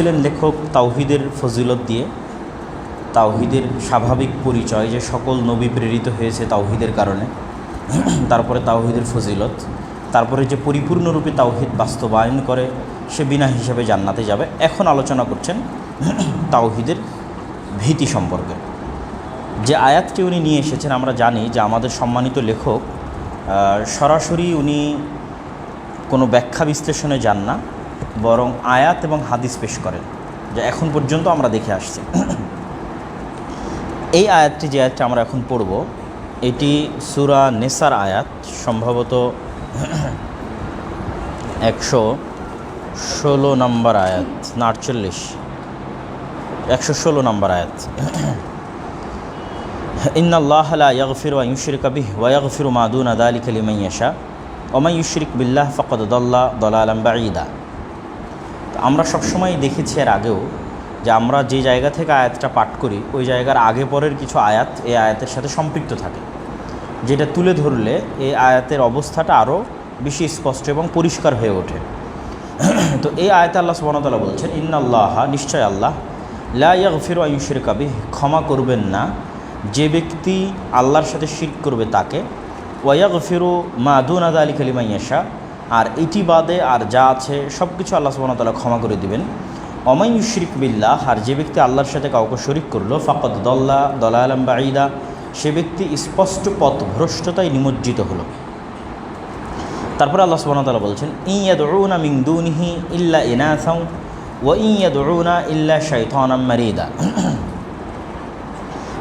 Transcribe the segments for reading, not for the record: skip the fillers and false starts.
ছিলেন লেখক তাওহীদের ফজিলত দিয়ে, তাওহীদের স্বাভাবিক পরিচয় যে সকল নবী প্রেরিত হয়েছে তাওহীদের কারণে, তারপরে তাওহীদের ফজিলত, তারপরে যে পরিপূর্ণরূপে তাওহীদ বাস্তবায়ন করে সে বিনা হিসাবে জান্নাতে যাবে। এখন আলোচনা করছেন তাওহীদের ভীতি সম্পর্কে। যে আয়াতটি উনি নিয়ে এসেছেন, আমরা জানি যে আমাদের সম্মানিত লেখক সরাসরি উনি কোনো ব্যাখ্যা বিশ্লেষণে যান না, বরং আয়াত এবং হাদিস পেশ করেন, যা এখন পর্যন্ত আমরা দেখে আসছি। এই আয়াতটি, যে আয়াতটি আমরা এখন পড়ব, এটি সূরা নেসার আয়াত, সম্ভবত 116 নম্বর আয়াত, না 48, 116 নম্বর আয়াত। ইন্নাল্লাহা লা ইয়াগফিরু আন ইউশরিকা বিহি ওয়া ইয়াগফিরু মা দুনা যালিকা লিমান ইয়াশা ওয়া মান ইউশরিক বিল্লাহ ফাকাদ দাল্লা দালালান বাঈদা। আমরা সবসময় দেখেছি এর আগেও যে আমরা যে জায়গা থেকে আয়াতটা পাঠ করি ওই জায়গার আগে পরের কিছু আয়াত এই আয়াতের সাথে সম্পৃক্ত থাকে, যেটা তুলে ধরলে এই আয়াতের অবস্থাটা আরও বেশি স্পষ্ট এবং পরিষ্কার হয়ে ওঠে। তো এই আয়াতে আল্লাহ সুবহানাহু ওয়া তাআলা বলছেন, ইন্নাল্লাহা, নিশ্চয় আল্লাহ, লা ইয়াগফিরু আন ইউশরিকা বিহি, ক্ষমা করবেন না যে ব্যক্তি আল্লাহর সাথে শিরক করবে তাকে, ওয়া ইয়াগফিরু মা দুনা যালিকা লিমান ইয়াশা, আর এটি বাদে আর যা আছে সব কিছু আল্লাহ সুবহানাহু ওয়া তাআলা ক্ষমা করে দিবেন। ওয়া মান ইউশরিক বিল্লাহ, আর যে ব্যক্তি আল্লাহর সাথে কাউকে শরিক করলো, ফাকাদ দাল্লা দালালান বাঈদা, সে ব্যক্তি স্পষ্ট পথভ্রষ্টতায় নিমজ্জিত হলো। তারপরে আল্লাহ সুবহানাহু ওয়া তাআলা বলছেন, ইয়াদউনা মিন দুনিহি ইল্লা ইনাসা ওয়া ইয়াদউনা ইল্লা শাইতানাম মারিদা,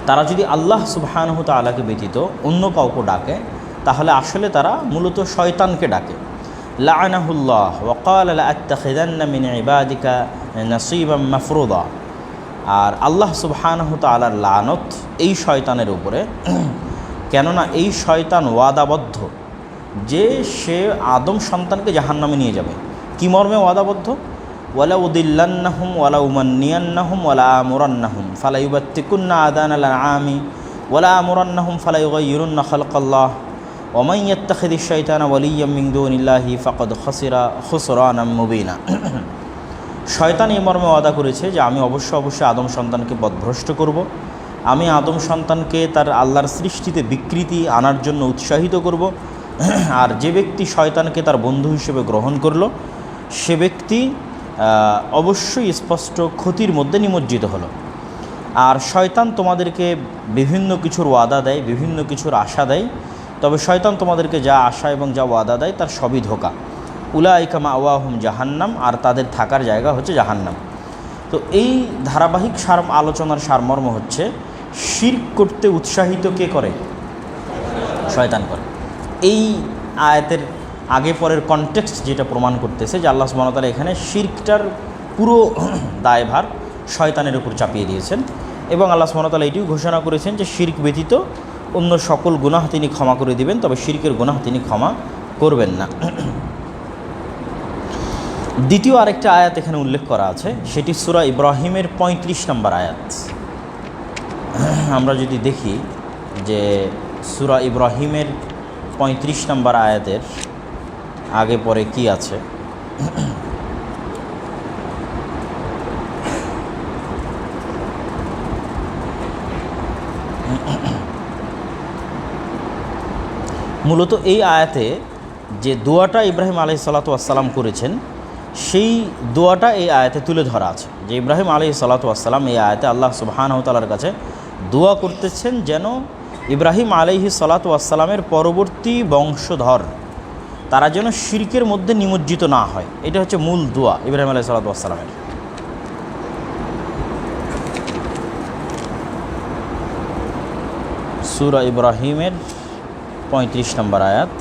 তারা যদি আল্লাহ সুবহানাহু তাআলাকে ব্যতীত অন্য কাউকে ডাকে তাহলে আসলে তারা মূলত শয়তানকে ডাকে। লাআনাহুল্লাহ ওয়া ক্বালা লা আত্তাখিযান্না মিন ইবাদিকা নাসীবাম মাফরুদা, আর আল্লাহ সুবহানাহু তাআলার লানত এই শয়তানের উপরে, কেননা এই শয়তান ওয়াদাবদ্ধ যে সে আদম সন্তানকে জাহান্নামে নিয়ে যাবে। কি মর্মে ওয়াদাবদ্ধ? ওয়ালা উদিল্লান্নাহুম ওয়ালা উমান্নিয়ান্নাহুম ওয়ালা আমুরান্নাহুম ফালা ইউবাত্তিকুন্না আযানাল আনআমি ওয়ালা আমুরান্নাহুম ফালা ইউগাইয়িরুন্না খালকাল্লাহ ওয়া মান ইয়াত্তাখিযিশ শাইতানা ওয়ালিয়্যাম মিন দুনিল্লাহি ফাকাদ খাসিরা খুসরানাম মুবিনা। শয়তান এই মর্মে ওয়াদা করেছে যে আমি অবশ্যই আদম সন্তানকে পথভ্রষ্ট করব, আমি আদম সন্তানকে তার আল্লাহর সৃষ্টিতে বিকৃতি আনার জন্য উৎসাহিত করব, আর যে ব্যক্তি শয়তানকে তার বন্ধু হিসেবে গ্রহণ করলো সে ব্যক্তি অবশ্যই স্পষ্ট ক্ষতির মধ্যে নিমজ্জিত হলো। আর শয়তান তোমাদেরকে বিভিন্ন কিছুর ওয়াদা দেয়, বিভিন্ন কিছুর আশা দেয়, তবে শয়তান তোমাদেরকে যা আশা এবং যা ওয়াদা দেয় তার সবই ধোঁকা। উলাইকা মাওয়াহুম জাহান্নাম, আর তাদের থাকার জায়গা হচ্ছে জাহান্নাম। তো এই ধারাবাহিক আলোচনার সারমর্ম হচ্ছে, শিরক করতে উৎসাহিত কে করে? শয়তান করে। এই আয়াতের আগে পরের কনটেক্সট যেটা প্রমাণ করতেছে যে আল্লাহ সুবহানাহু ওয়া তাআলা এখানে শিরকটার পুরো দায়ভার শয়তানের উপর চাপিয়ে দিয়েছেন, এবং আল্লাহ সুবহানাহু ওয়া তাআলা এটিও ঘোষণা করেছেন যে শিরক ব্যতীত অন্য সকল গুনাহ তিনি ক্ষমা করে দিবেন, তবে শিরকের গুনাহ তিনি ক্ষমা করবেন না। দ্বিতীয় আরেকটা আয়াত এখানে উল্লেখ করা আছে, সেটি সূরা ইব্রাহিমের 35 নম্বর আয়াত। আমরা যদি দেখি যে সূরা ইব্রাহিমের 35 নম্বর আয়াতের আগে পরে কি আছে, মূলত এই আয়াতে যে দোয়াটা ইব্রাহিম আলাইহিস সালাতু ওয়াস সালাম করেছেন সেই দোয়াটা এই আয়াতে তুলে ধরা আছে, যে ইব্রাহিম আলাইহিস সালাতু ওয়াস সালাম এই আয়াতে আল্লাহ সুবহানাহু ওয়া তাআলার কাছে দোয়া করতেছেন যেন ইব্রাহিম আলাইহিস সালাতু ওয়াস সালামের পরবর্তী বংশধর তারা যেন শিরকের মধ্যে নিমজ্জিত না হয়। এটা হচ্ছে মূল দোয়া ইব্রাহিম আলাইহিস সালাতু ওয়াস সালামের। সূরা ইব্রাহিমের 35 নম্বর আয়াত,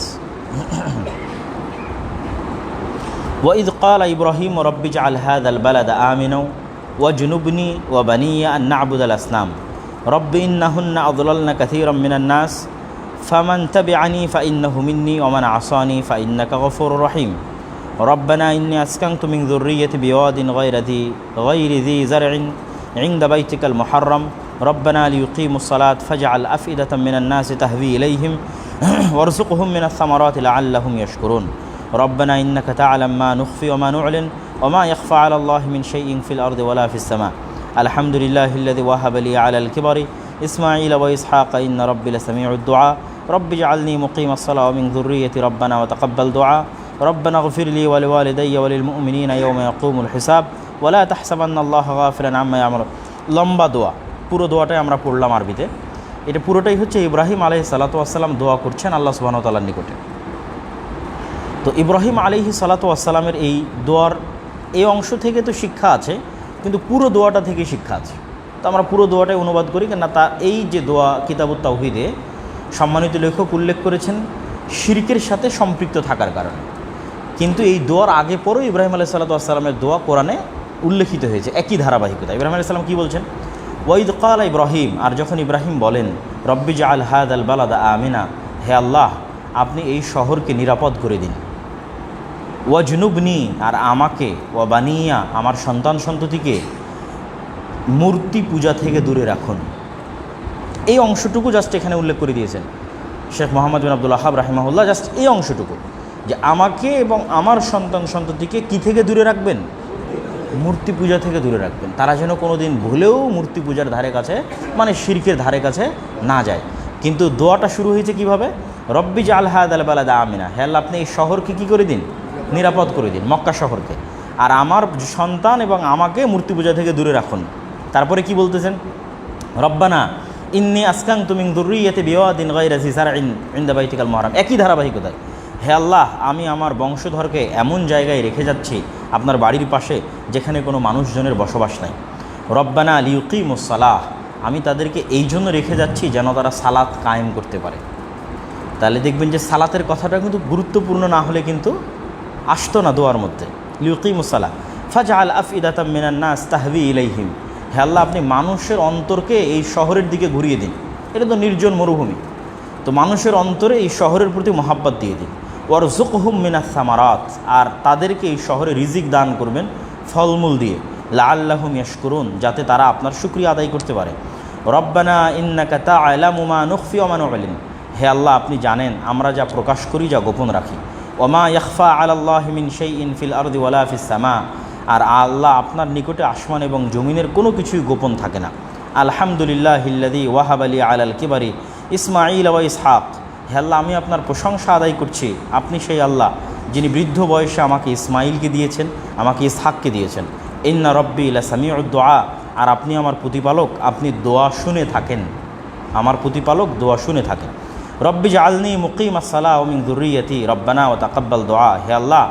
وإذ قال إبراهيم رب اجعل هذا البلد آمنا واجنبني وبني أن نعبد الأصنام رب إنهن أضللن كثيرا من الناس فمن تبعني فإنه مني ومن عصاني فإنك غفور رحيم ربنا إني أسكنت من ذريتي بواد غير ذي زرع عند بيتك المحرم ربنا ليقيموا الصلاة فاجعل أفئدة من الناس تهوي إليهم وارزقهم من الثمرات لعلهم يشكرون ربنا إنك تعلم ما نخفي وما نعلن ওমা ইয়াখফা আলাল্লাহি মিন শাইইন ফিল আরদি ওয়ালা ফিস সামা আলহামদুলিল্লাহিল্লাযী ওয়াহাবা লি আলাল কিবারি ইসমাঈল ওয়া ইসহাক ইন্না রাব্বি লাসামিউদ দুআ রব্বি ইজআলনি মুকিমাস সালাতি ওয়া মিন যুররিয়্যাতি রব্বানা ওয়া তাকাব্বাল দুআ রব্বানা ইগফির লি ওয়া লিওয়ালিদাইয়া ওয়া লিল মুমিনিনা ইয়াওমা ইয়াকুমুল হিসাব ওয়া লা তাহসাবান্নাল্লাহা গাফিলান আম্মা ইয়া'মালুন। লম্বা দোয়া, পুরো দোয়াটাই আমরা পড়লাম আরবিতে। এটা পুরোটাই হচ্ছে ইব্রাহিম আলাইহিস সালাতু ওয়াস সালাম দোয়া করছেন আল্লাহ সুবহানাহু ওয়া তাআলার নিকটে। তো ইব্রাহিম আলাইহিস সালাতু ওয়াস সালামের এই দোয়ার এই অংশ থেকে তো শিক্ষা আছে, কিন্তু পুরো দোয়াটা থেকে শিক্ষা আছে। তো আমরা পুরো দোয়াটাই অনুবাদ করি, কেননা তা এই যে দোয়া কিতাবুত তাওহীদে সম্মানিত লেখক উল্লেখ করেছেন শিরকের সাথে সম্পৃক্ত থাকার কারণে, কিন্তু এই দোয়ার আগে পরেও ইব্রাহিম আলাইহিস সালাতু ওয়াস সালামের দোয়া কোরআনে উল্লেখিত হয়েছে একই ধারাবাহিকতা। ইব্রাহিম আলাইহিস সালাম কী বলছেন? ওয়াইদ ক্বালা ইব্রাহিম, আর যখন ইব্রাহিম বলেন রব্বি জাআল হাযাল বালাদা আমিনা, হে আল্লাহ আপনি এই শহরকে নিরাপদ করে দিন, ওয়াজনুবনি, আর আমাকে, ওয়া বানিয়া, আমার সন্তান সন্ততিকে মূর্তি পূজা থেকে দূরে রাখুন। এই অংশটুকু জাস্ট এখানে উল্লেখ করে দিয়েছেন শেখ মোহাম্মদ বিন আব্দুল ওয়াহাব রাহিমাহুল্লাহ, জাস্ট এই অংশটুকু যে আমাকে এবং আমার সন্তান সন্ততিকে কি থেকে দূরে রাখবেন? মূর্তি পূজা থেকে দূরে রাখবেন। তারা যেন কোনো দিন ভুলেও মূর্তি পূজার ধারে কাছে, মানে শিরকের ধারে কাছে না যায়। কিন্তু দোয়াটা শুরু হয়েছে কিভাবে? রব্বি জাআল হাযাল বালাদা আমিনা, হে আল্লাহ আপনি এই শহরকে কী করে দিন? নিরাপদ করে দিন, মক্কা শহরকে, আর আমার সন্তান এবং আমাকে মূর্তি পূজা থেকে দূরে রাখুন। তারপরে কি বলতেছেন? রব্বানা ইন্নী আসকানতু মিন যুররিয়্যাতি বিওয়াদিন গায়রি যি যারইন ইনদা বাইতিকাল মুহাররাম। একই ধারাবাহিকতায়, হে আল্লাহ আমি আমার বংশধরকে এমন জায়গায় রেখে যাচ্ছি আপনার বাড়ির পাশে যেখানে কোনো মানুষজনের বসবাস নাই। রব্বানা লিয়ুকিমুস সালাহ, আমি তাদেরকে এই জন্য রেখে যাচ্ছি যেন তারা সালাত কায়েম করতে পারে। তাহলে দেখবেন যে সালাতের কথাটা কিন্তু গুরুত্বপূর্ণ না হলে কিন্তু আসতো না দোয়ার মধ্যে। লিয়ুকিমুস সালাহ ফাজআল আফইদাতাম মিনান নাস তাহবি ইলাইহিম, হে আল্লাহ আপনি মানুষের অন্তরকে এই শহরের দিকে ঘুরিয়ে দিন। এটা তো নির্জন মরুভূমি, তো মানুষের অন্তরে এই শহরের প্রতি মহাব্বত দিয়ে দিন। ওয়ারযুকহুম মিনাস সামারাত, আর তাদেরকে এই শহরে রিজিক দান করবেন ফলমূল দিয়ে। লাআল্লাহুম ইয়াশকুরুন, যাতে তারা আপনার শুকরিয়া আদায় করতে পারে। রব্বানা ইন্নাকা তা'লামু মা নুখফি ওয়া মা নু'লিন, হে আল্লাহ আপনি জানেন আমরা যা প্রকাশ করি যা গোপন রাখি। ওমা ইয়াখফা আলাল্লাহি মিন শাইইন ফিল আরদি ওয়ালা ফিস সামা, আর আল্লাহ আপনার নিকটে আসমান এবং জমিনের কোনো কিছুই গোপন থাকে না। আলহামদুলিল্লাহিল্লাযী ওয়াহাবা লি আলাল কিবারি ইসমাঈল ওয়া ইসহাক, হে আল্লাহ আমি আপনার প্রশংসা আদায় করছি, আপনি সেই আল্লাহ যিনি বৃদ্ধ বয়সে আমাকে ইসমাঈলকে দিয়েছেন, আমাকে ইসহাককে দিয়েছেন। ইন্না রব্বি লাসামিউদ দুআ, আর আপনি আমার প্রতিপালক, আপনি দোয়া শুনে থাকেন, আমার প্রতিপালক দোয়া শুনে থাকেন। রব্বি জাআলনি মুকিমাস সালাতি ওয়া মিন যুররিয়্যাতি রব্বানা ওয়া তাকাব্বাল দুআ, হে আল্লাহ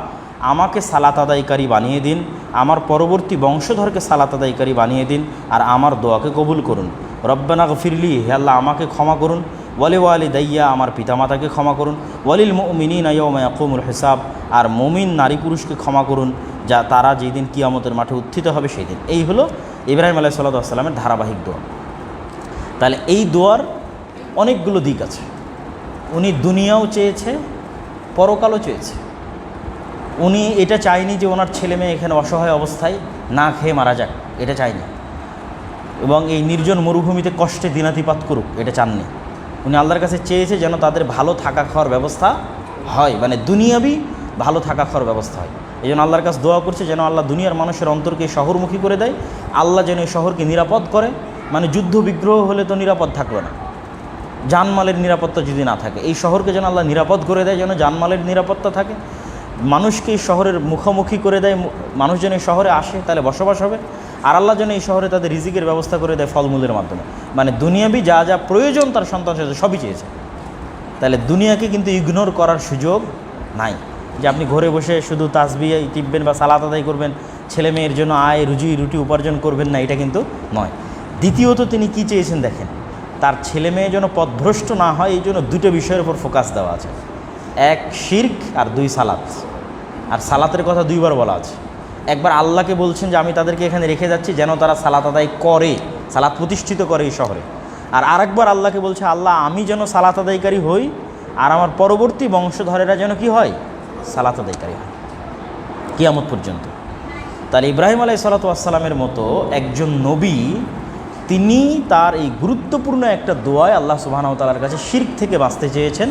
আমাকে সালাত আদায়কারী বানিয়ে দিন, আমার পরবর্তী বংশধরকে সালাত আদায়কারী বানিয়ে দিন, আর আমার দোয়াকে কবুল করুন। রব্বানা গফিরলি, হে আল্লাহ আমাকে ক্ষমা করুন। ওয়ালিদাইয়া, আমার পিতামাতাকে ক্ষমা করুন। ওয়ালিল মুমিনিনা ইয়াওমা ইয়াকুমুল হিসাব, আর মুমিন নারী পুরুষকে ক্ষমা করুন যা তারা যেই দিন কিয়ামতের মাঠে উত্থিত হবে সেই দিন। এই হলো ইব্রাহিম আলাইহিস সালাতু ওয়াস সালামের ধারাবাহিক দোয়া। তাহলে এই দোয়ার অনেকগুলো দিক আছে। উনি দুনিয়াও চেয়েছে, পরকালও চেয়েছে। উনি এটা চায়নি যে ওনার ছেলে মেয়ে এখানে অসহায় অবস্থায় না খেয়ে মারা যাক, এটা চায়নি, এবং এই নির্জন মরুভূমিতে কষ্টে দিনাতিপাত করুক, এটা চাননি। উনি আল্লাহর কাছে চেয়েছে যেন তাদের ভালো থাকা খাওয়ার ব্যবস্থা হয়, মানে দুনিয়াবি ভালো থাকা খাওয়ার ব্যবস্থা হয়। এই জন্য আল্লাহর কাছে দোয়া করছে যেন আল্লাহ দুনিয়ার মানুষের অন্তরকে শহরমুখী করে দেয়, আল্লাহ যেন এই শহরকে নিরাপদ করে। মানে যুদ্ধ বিগ্রহ হলে তো নিরাপদ থাকবে না, জানমালের নিরাপত্তা যদি না থাকে, এই শহরকে যেন আল্লাহ নিরাপদ করে দেয়, যেন জানমালের নিরাপত্তা থাকে, মানুষকে এই শহরের মুখোমুখি করে দেয়, মানুষ যেন এই শহরে আসে তাহলে বসবাস হবে, আর আল্লাহ যেন এই শহরে তাদের রিজিকের ব্যবস্থা করে দেয় ফলমূলের মাধ্যমে। মানে দুনিয়াবি যা যা প্রয়োজন তার সন্তান সবই চেয়েছে। তাহলে দুনিয়াকে কিন্তু ইগনোর করার সুযোগ নাই, যে আপনি ঘরে বসে শুধু তাসবিহ টিপবেন বা সালাত আদায় করবেন, ছেলে মেয়ের জন্য আয় রুটি উপার্জন করবেন না, এটা কিন্তু নয়। দ্বিতীয়ত তিনি কি চেয়েছেন দেখেন, তার ছেলে মেয়ে যেন পথভ্রষ্ট না হয়, এই জন্য দুটো বিষয়ের উপর ফোকাস দেওয়া আছে। এক শিরক, আর দুই সালাত। আর সালাতের কথা দুইবার বলা আছে। একবার আল্লাহকে বলছেন যে আমি তাদেরকে এখানে রেখে যাচ্ছি যেন তারা সালাত আদায় করে, সালাত প্রতিষ্ঠিত করে এই শহরে। আর আরেকবার আল্লাহকে বলছে আল্লাহ আমি যেন সালাত আদায়কারী হই, আর আমার পরবর্তী বংশধরেরা যেন কি হয়, সালাত আদায়কারী হয় কিয়ামত পর্যন্ত। তাহলে ইব্রাহিম আলাইহিস সালাতু ওয়াস সালামের মতো একজন নবী, তিনি তার এই গুরুত্বপূর্ণ একটা দোয়ায় আল্লাহ সুবহানাহু ওয়া তাআলার কাছে শিরক থেকে বাঁচতে চেয়েছেন,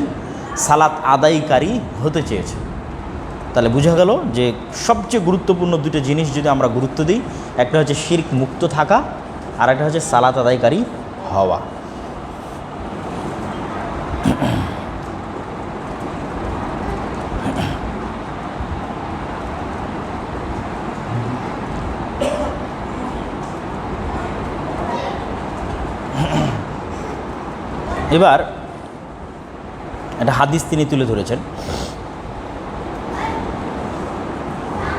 সালাত আদায়কারী হতে চেয়েছেন। তাহলে বোঝা গেল যে সবচেয়ে গুরুত্বপূর্ণ দুটো জিনিস যদি আমরা গুরুত্ব দিই, একটা হচ্ছে শিরক মুক্ত থাকা, আর একটা হচ্ছে সালাত আদায়কারী হওয়া। এবার একটা হাদিস তিনি তুলে ধরেছেন।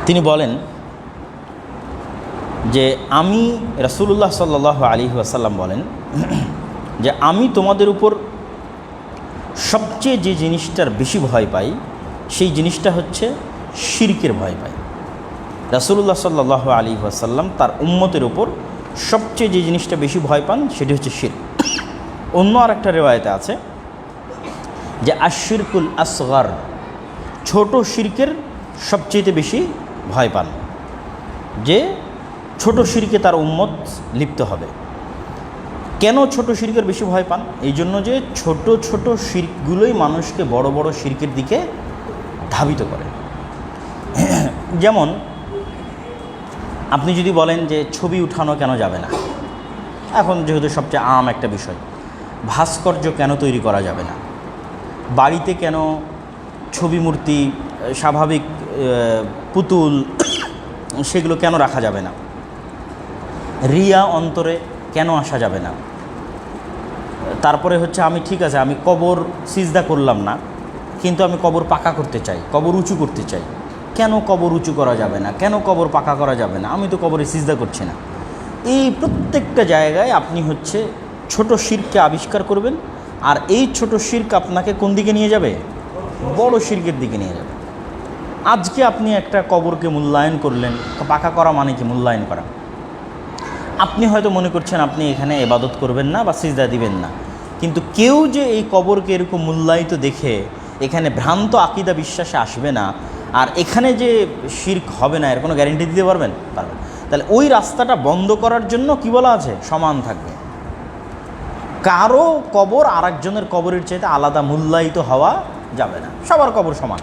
তিনি বলেন যে আমি রাসূলুল্লাহ সাল্লাল্লাহু আলাইহি ওয়াসাল্লাম বলেন যে আমি তোমাদের উপর সবচেয়ে যে জিনিসটার বেশি ভয় পাই সেই জিনিসটা হচ্ছে শিরকের ভয় পাই। রাসূলুল্লাহ সাল্লাল্লাহু আলাইহি ওয়াসাল্লাম তার উম্মতের উপর সবচেয়ে যে জিনিসটা বেশি ভয় পান সেটি হচ্ছে শিরক। অন্য আর একটা রিওয়ায়েতে আছে যে আশিরকুল আসগর, ছোট শিরকের সবচেয়ে বেশি ভয় পান, যে ছোট শিরকে তার উম্মত লিপ্ত হবে। কেন ছোট শিরকের বেশি ভয় পান? এই জন্য যে ছোট ছোট শিরকগুলোই মানুষকে বড় বড় শিরকের দিকে ধাবিত করে। যেমন আপনি যদি বলেন যে ছবি উঠানো কেন যাবে না, এখন যেহেতু সবচেয়ে আম একটা বিষয়, ভাস্কর্য কেন তৈরি করা যাবে না, বাড়িতে কেন ছবি মূর্তি স্বাভাবিক পুতুল সেগুলো কেন রাখা যাবে না, রিয়া অন্তরে কেন আসা যাবে না, তারপরে হচ্ছে আমি ঠিক আছে আমি কবর সিজদা করলাম না কিন্তু আমি কবর পাকা করতে চাই, কবর উঁচু করতে চাই, কেন কবর উঁচু করা যাবে না, কেন কবর পাকা করা যাবে না, আমি তো কবরে সিজদা করছি না। এই প্রত্যেকটা জায়গায় আপনি হচ্ছে ছোট শিরককে আবিষ্কার করবেন, আর এই ছোট শিরক আপনাকে কোন দিকে নিয়ে যাবে? বড় শিরকের দিকে নিয়ে যাবে। আজকে আপনি একটা কবরকে মূল্যায়ন করলেন, পাকা করা মানে কি মূল্যায়ন করা। আপনি হয়তো মনে করছেন আপনি এখানে ইবাদত করবেন না বা সিজদা দিবেন না, কিন্তু কেউ যে এই কবরকে এরকম মূল্যায়িত দেখে এখানে ভ্রান্ত আকীদা বিশ্বাসে আসবে না, আর এখানে যে শিরক হবে না এর কোনো গ্যারেন্টি দিতে পারবেন? পারবেন। তাহলে ওই রাস্তাটা বন্ধ করার জন্য কি বলা আছে? সমান থাকবে। কারো কবর আরেকজনের কবরের চাইতে আলাদা মূল্যায়িত হওয়া যাবে না, সবার কবর সমান।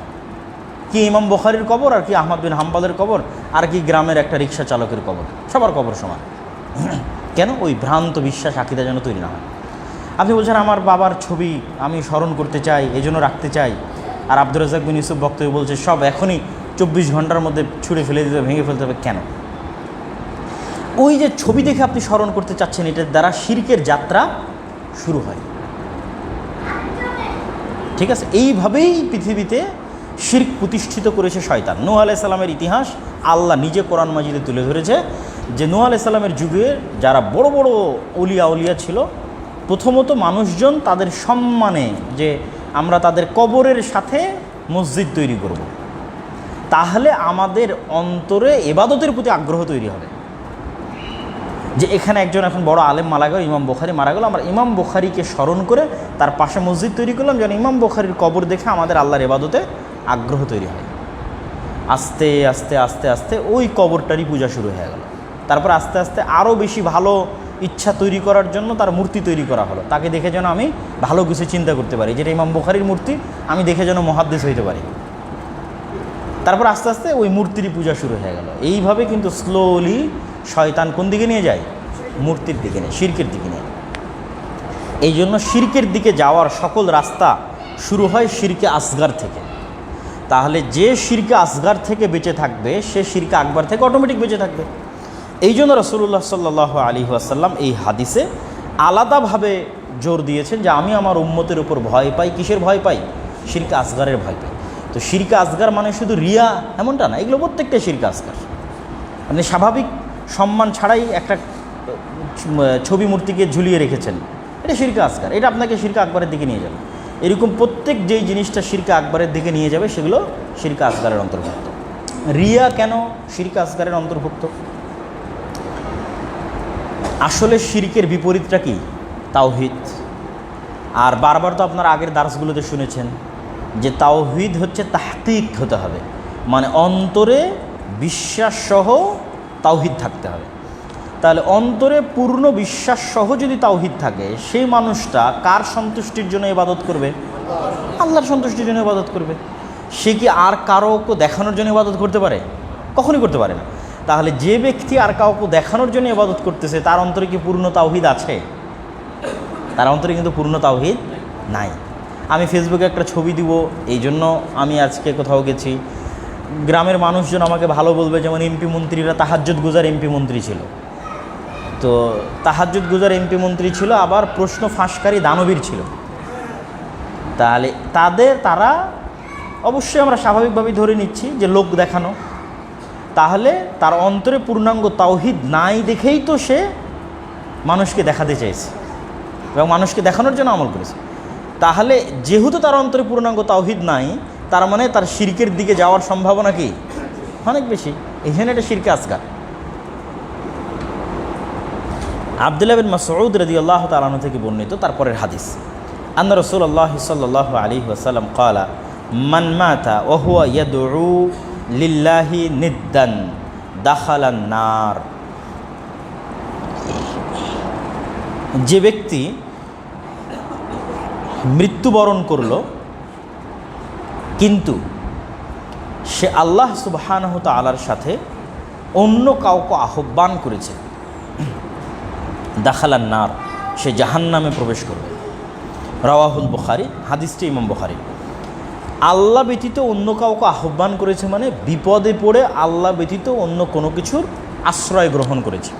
কি ইমাম বুখারীর কবর আর কি আহমদ বিন হাম্বলের কবর আর কি গ্রামের একটা রিক্সা চালকের কবর, সবার কবর সমান। কেন? ওই ভ্রান্ত বিশ্বাস আকীদা যেন তৈরি না হয়। আপনি বলছেন আমার বাবার ছবি আমি স্মরণ করতে চাই এই জন্য রাখতে চাই, আর আব্দুর রাজ্জাক বিন ইউসুফ বক্তব্য বলছে সব এখনই 24 ঘন্টার মধ্যে ছুঁড়ে ফেলে দিতে হবে, ভেঙে ফেলতে হবে। কেন? ওই যে ছবি দেখে আপনি স্মরণ করতে চাচ্ছেন, এটার দ্বারা শিরকের যাত্রা শুরু হয়। ঠিক আছে, এইভাবেই পৃথিবীতে শিরক প্রতিষ্ঠিত করেছে শয়তান। নূহ আলাইহিস সালামের ইতিহাস আল্লাহ নিজে কোরআন মাজিদে তুলে ধরেছে যে নূহ আলাইহিস সালামের যুগে যারা বড় বড় ওলিয়া ছিল, প্রথমত মানুষজন তাদের সম্মানে যে আমরা তাদের কবরের সাথে মসজিদ তৈরি করব, তাহলে আমাদের অন্তরে ইবাদতের প্রতি আগ্রহ তৈরি হবে। যে এখানে একজন এখন বড় আলেম মারা গেল, ইমাম বুখারী মারা গেল, আমরা ইমাম বুখারীকে স্মরণ করে তার পাশে মসজিদ তৈরি করলাম, যেন ইমাম বুখারীর কবর দেখে আমাদের আল্লাহর ইবাদতে আগ্রহ তৈরি হয়। আস্তে আস্তে আস্তে আস্তে ওই কবরটারই পূজা শুরু হয়ে গেল। তারপর আস্তে আস্তে আরও বেশি ভালো ইচ্ছা তৈরি করার জন্য তার মূর্তি তৈরি করা হলো, তাকে দেখে যেন আমি ভালো কিছু চিন্তা করতে পারি, যেটা ইমাম বুখারীর মূর্তি, আমি দেখে যেন মুহাদ্দিস হইতে পারি। তারপর আস্তে আস্তে ওই মূর্তিরই পূজা শুরু হয়ে গেল। এইভাবে কিন্তু স্লোলি শয়তান কোন দিকে নিয়ে যায়? মূর্তির দিকে নিয়ে, শিরকের দিকে নিয়ে। এই জন্য শিরকের দিকে যাওয়ার সকল রাস্তা শুরু হয় শিরকে আসগার থেকে। তাহলে যে শিরকে আসগার থেকে বেঁচে থাকবে সে শিরকে আকবার থেকে অটোমেটিক বেঁচে থাকবে। এই জন্য রাসূলুল্লাহ সাল্লাল্লাহু আলাইহি ওয়াসাল্লাম এই হাদিসে আলাদাভাবে জোর দিয়েছেন যে আমি আমার উম্মতের উপর ভয় পাই। কিসের ভয় পাই? শিরকে আসগারের ভয় পাই। তো শিরকে আসগার মানে শুধু রিয়া এমনটা না, এগুলো প্রত্যেকটা শিরকে আসগার। আপনি স্বাভাবিক সম্মান ছাড়াই একটা ছবি মূর্তিকে ঝুলিয়ে রেখেছেন, এটা শিরকে আসগার, এটা আপনাকে শিরকে আকবরের দিকে নিয়ে যাবে। এরকম প্রত্যেক যেই জিনিসটা শিরকে আকবরের দিকে নিয়ে যাবে সেগুলো শিরকে আসগারের অন্তর্ভুক্ত। রিয়া কেন শিরকে আসগারের অন্তর্ভুক্ত? আসলে শিরকের বিপরীতটা কি? তাওহীদ। আর বারবার তো আপনার আগের দার্সগুলোতে শুনেছেন যে তাওহীদ হচ্ছে তাহকিক হতে হবে, মানে অন্তরে বিশ্বাস সহ তাওহীদ থাকতে হবে। তাহলে অন্তরে পূর্ণ বিশ্বাস সহ যদি তাওহীদ থাকে, সেই মানুষটা কার সন্তুষ্টির জন্য ইবাদত করবে? আল্লাহর সন্তুষ্টির জন্য ইবাদত করবে। সে কি আর কারোকে দেখানোর জন্য ইবাদত করতে পারে? কখনই করতে পারে না। তাহলে যে ব্যক্তি আর কাউকে দেখানোর জন্য ইবাদত করতেছে তার অন্তরে কি পূর্ণ তাওহীদ আছে? তার অন্তরে কিন্তু পূর্ণ তাওহীদ নাই। আমি ফেসবুকে একটা ছবি দিব, এই জন্য আমি আজকে কোথাও গেছি, গ্রামের মানুষজন আমাকে ভালো বলবে, যেমন এমপি মন্ত্রীরা তাহাজ্জুদ গুজার এমপি মন্ত্রী ছিল। তো তাহাজ্জুদ গুজার এমপি মন্ত্রী ছিল, আবার প্রশ্ন ফাঁসকারী দানবীর ছিল। তাহলে তারা অবশ্যই আমরা স্বাভাবিকভাবেই ধরে নিচ্ছি যে লোক দেখানো। তাহলে তার অন্তরে পূর্ণাঙ্গ তাওহীদ নাই দেখেই তো সে মানুষকে দেখাতে চাইছে এবং মানুষকে দেখানোর জন্য আমল করেছে। তাহলে যেহেতু তার অন্তরে পূর্ণাঙ্গ তাওহীদ নাই, তার মানে তার শিরকের দিকে যাওয়ার সম্ভাবনা কি অনেক বেশি। এখানে এটা শিরকে আসগার। আব্দুল্লাহ বিন মাসউদ রাদিয়াল্লাহু তাআলা আনহু থেকে বর্ণিত তারপরের হাদিস, আন্না রাসূলুল্লাহ সাল্লাল্লাহু আলাইহি ওয়াসাল্লাম ক্বালা মান মাতা ওয়া হুয়া ইয়াদউ লিল্লাহি নিদ্দান দাখালান নার। যে ব্যক্তি মৃত্যুবরণ করল কিন্তু সে আল্লাহ সুবহানাহু তাআলার সাথে অন্য কাউকে আহ্বান করেছে, দাখালান নার, সে জাহান্নামে প্রবেশ করবে। রাওয়াহুল বুখারী, হাদিসটি ইমাম বুখারী। আল্লাহ ব্যতীত অন্য কাউকে আহ্বান করেছে মানে বিপদে পড়ে আল্লাহ ব্যতীত অন্য কোনো কিছুর আশ্রয় গ্রহণ করেছে।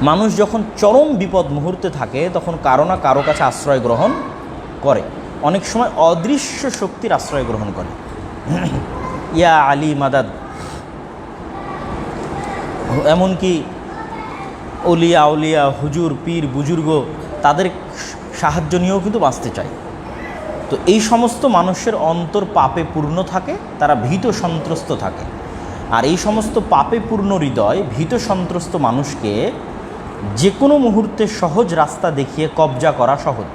মানুষ যখন চরম বিপদ মুহূর্তে থাকে তখন কারো না কারো কাছে আশ্রয় গ্রহণ করে, অনেক সময় অদৃশ্য শক্তির আশ্রয় গ্রহণ করে। ইয়া আলী মাদাদ, এমনকি অলিয়া আউলিয়া, হুজুর, পীর, বুজুর্গ, তাদের সাহায্য নিয়েও কিন্তু বাঁচতে চায়। তো এই সমস্ত মানুষের অন্তর পাপে পূর্ণ থাকে, তারা ভীত সন্ত্রস্ত থাকে। আর এই সমস্ত পাপে পূর্ণ হৃদয় ভীত সন্ত্রস্ত মানুষকে যে কোনো মুহূর্তে সহজ রাস্তা দেখিয়ে কবজা করা সহজ।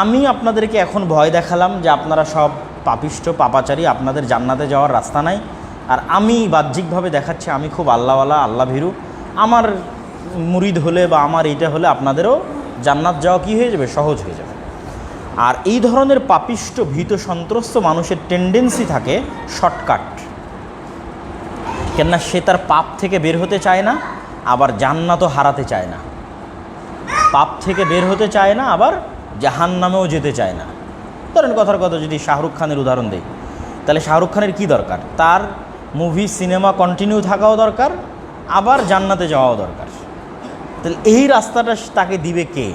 আমি আপনাদেরকে এখন ভয় দেখালাম যে আপনারা সব পাপিষ্ট পাপাচারী, আপনাদের জান্নাতে যাওয়ার রাস্তা নাই, আর আমি বাহ্যিকভাবে দেখাচ্ছি আমি খুব আল্লাহওয়ালা, আল্লাহ ভীরু, আমার মুরিদ হলে বা আমার এইটা হলে আপনাদেরও জান্নাত যাওয়া কী হয়ে যাবে, সহজ হয়ে যাবে। আর এই ধরনের পাপিষ্ট ভীত সন্ত্রস্ত মানুষের টেন্ডেন্সি থাকে শর্টকাট, কেননা সে তার পাপ থেকে বের হতে চায় না, আবার জান্নাতও হারাতে চায় না। পাপ থেকে বের হতে চায় না, আবার জাহান্নামেও যেতে চায় না। ধরেন কথার কথা যদি শাহরুখ খানের উদাহরণ দেই, তাহলে শাহরুখ খানের কী দরকার? তার মুভি সিনেমা কন্টিনিউ থাকাও দরকার, আবার জান্নাতে যাওয়াও দরকার। তাহলে এই রাস্তাটা তাকে দিবে কে?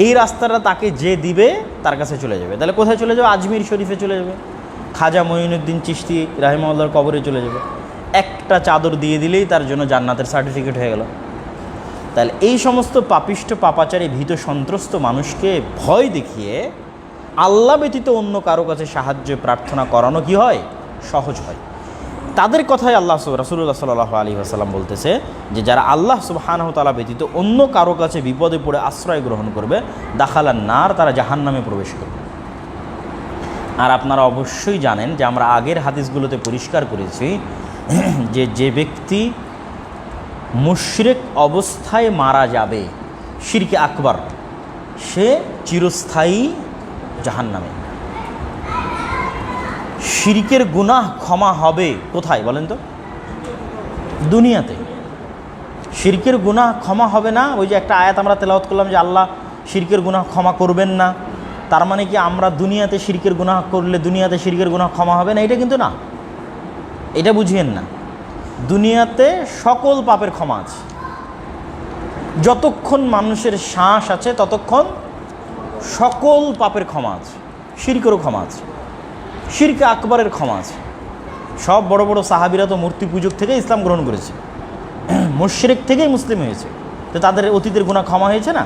এই রাস্তাটা তাকে যে দিবে তার কাছে চলে যাবে। তাহলে কোথায় চলে যাবে? আজমির শরীফে চলে যাবে, খাজা মঈনুদ্দিন চিশতি রাহিমাহুল্লাহর কবরে চলে যাবে। একটা চাদর দিয়ে দিলেই তার জন্য জান্নাতের সার্টিফিকেট হয়ে গেল। তাহলে এই সমস্ত পাপিষ্ট পাপাচারী ভীত সন্ত্রস্ত মানুষকে ভয় দেখিয়ে আল্লাহ ব্যতীত অন্য কারো কাছে সাহায্য প্রার্থনা করানো কি হয়? সহজ হয়। তাদের কথাই আল্লাহ রাসূলুল্লাহ সাল্লাল্লাহু আলাইহি ওয়াসাল্লাম বলতেছে যে যারা আল্লাহ সুবহানাহু তাআলা ব্যতীত অন্য কারো কাছে বিপদে পড়ে আশ্রয় গ্রহণ করবে, দাখালান নার, তারা জাহান্নামে প্রবেশ করবে। আর আপনারা অবশ্যই জানেন যে আমরা আগের হাদিসগুলোতে পরিষ্কার করেছি যে যে ব্যক্তি মুশরিক অবস্থায় মারা যাবে, শিরকে আকবার, সে চিরস্থায়ী জাহান্নামে। শিরকের গুনাহ ক্ষমা হবে কোথায় বলেন তো? দুনিয়াতে। শিরকের গুনাহ ক্ষমা হবে না। ওই যে একটা আয়াত আমরা তেলাওয়াত করলাম যে আল্লাহ শিরকের গুনাহ ক্ষমা করবেন না, তার মানে কি আমরা দুনিয়াতে শিরকের গুনাহ করলে দুনিয়াতে শিরকের গুনাহ ক্ষমা হবে না? এটা কিন্তু না, এটা বুঝিয়েন না। দুনিয়াতে সকল পাপের ক্ষমা আছে। যতক্ষণ মানুষের শ্বাস আছে ততক্ষণ সকল পাপের ক্ষমা আছে, শিরকেরও ক্ষমা আছে, শিরকে আকবরের ক্ষমা আছে। সব বড় বড় সাহাবীরা তো মূর্তি পূজক থেকে ইসলাম গ্রহণ করেছে, মুশরিক থেকেই মুসলিম হয়েছে। তো তাদের অতীতের গুনাহ ক্ষমা হয়েছে না?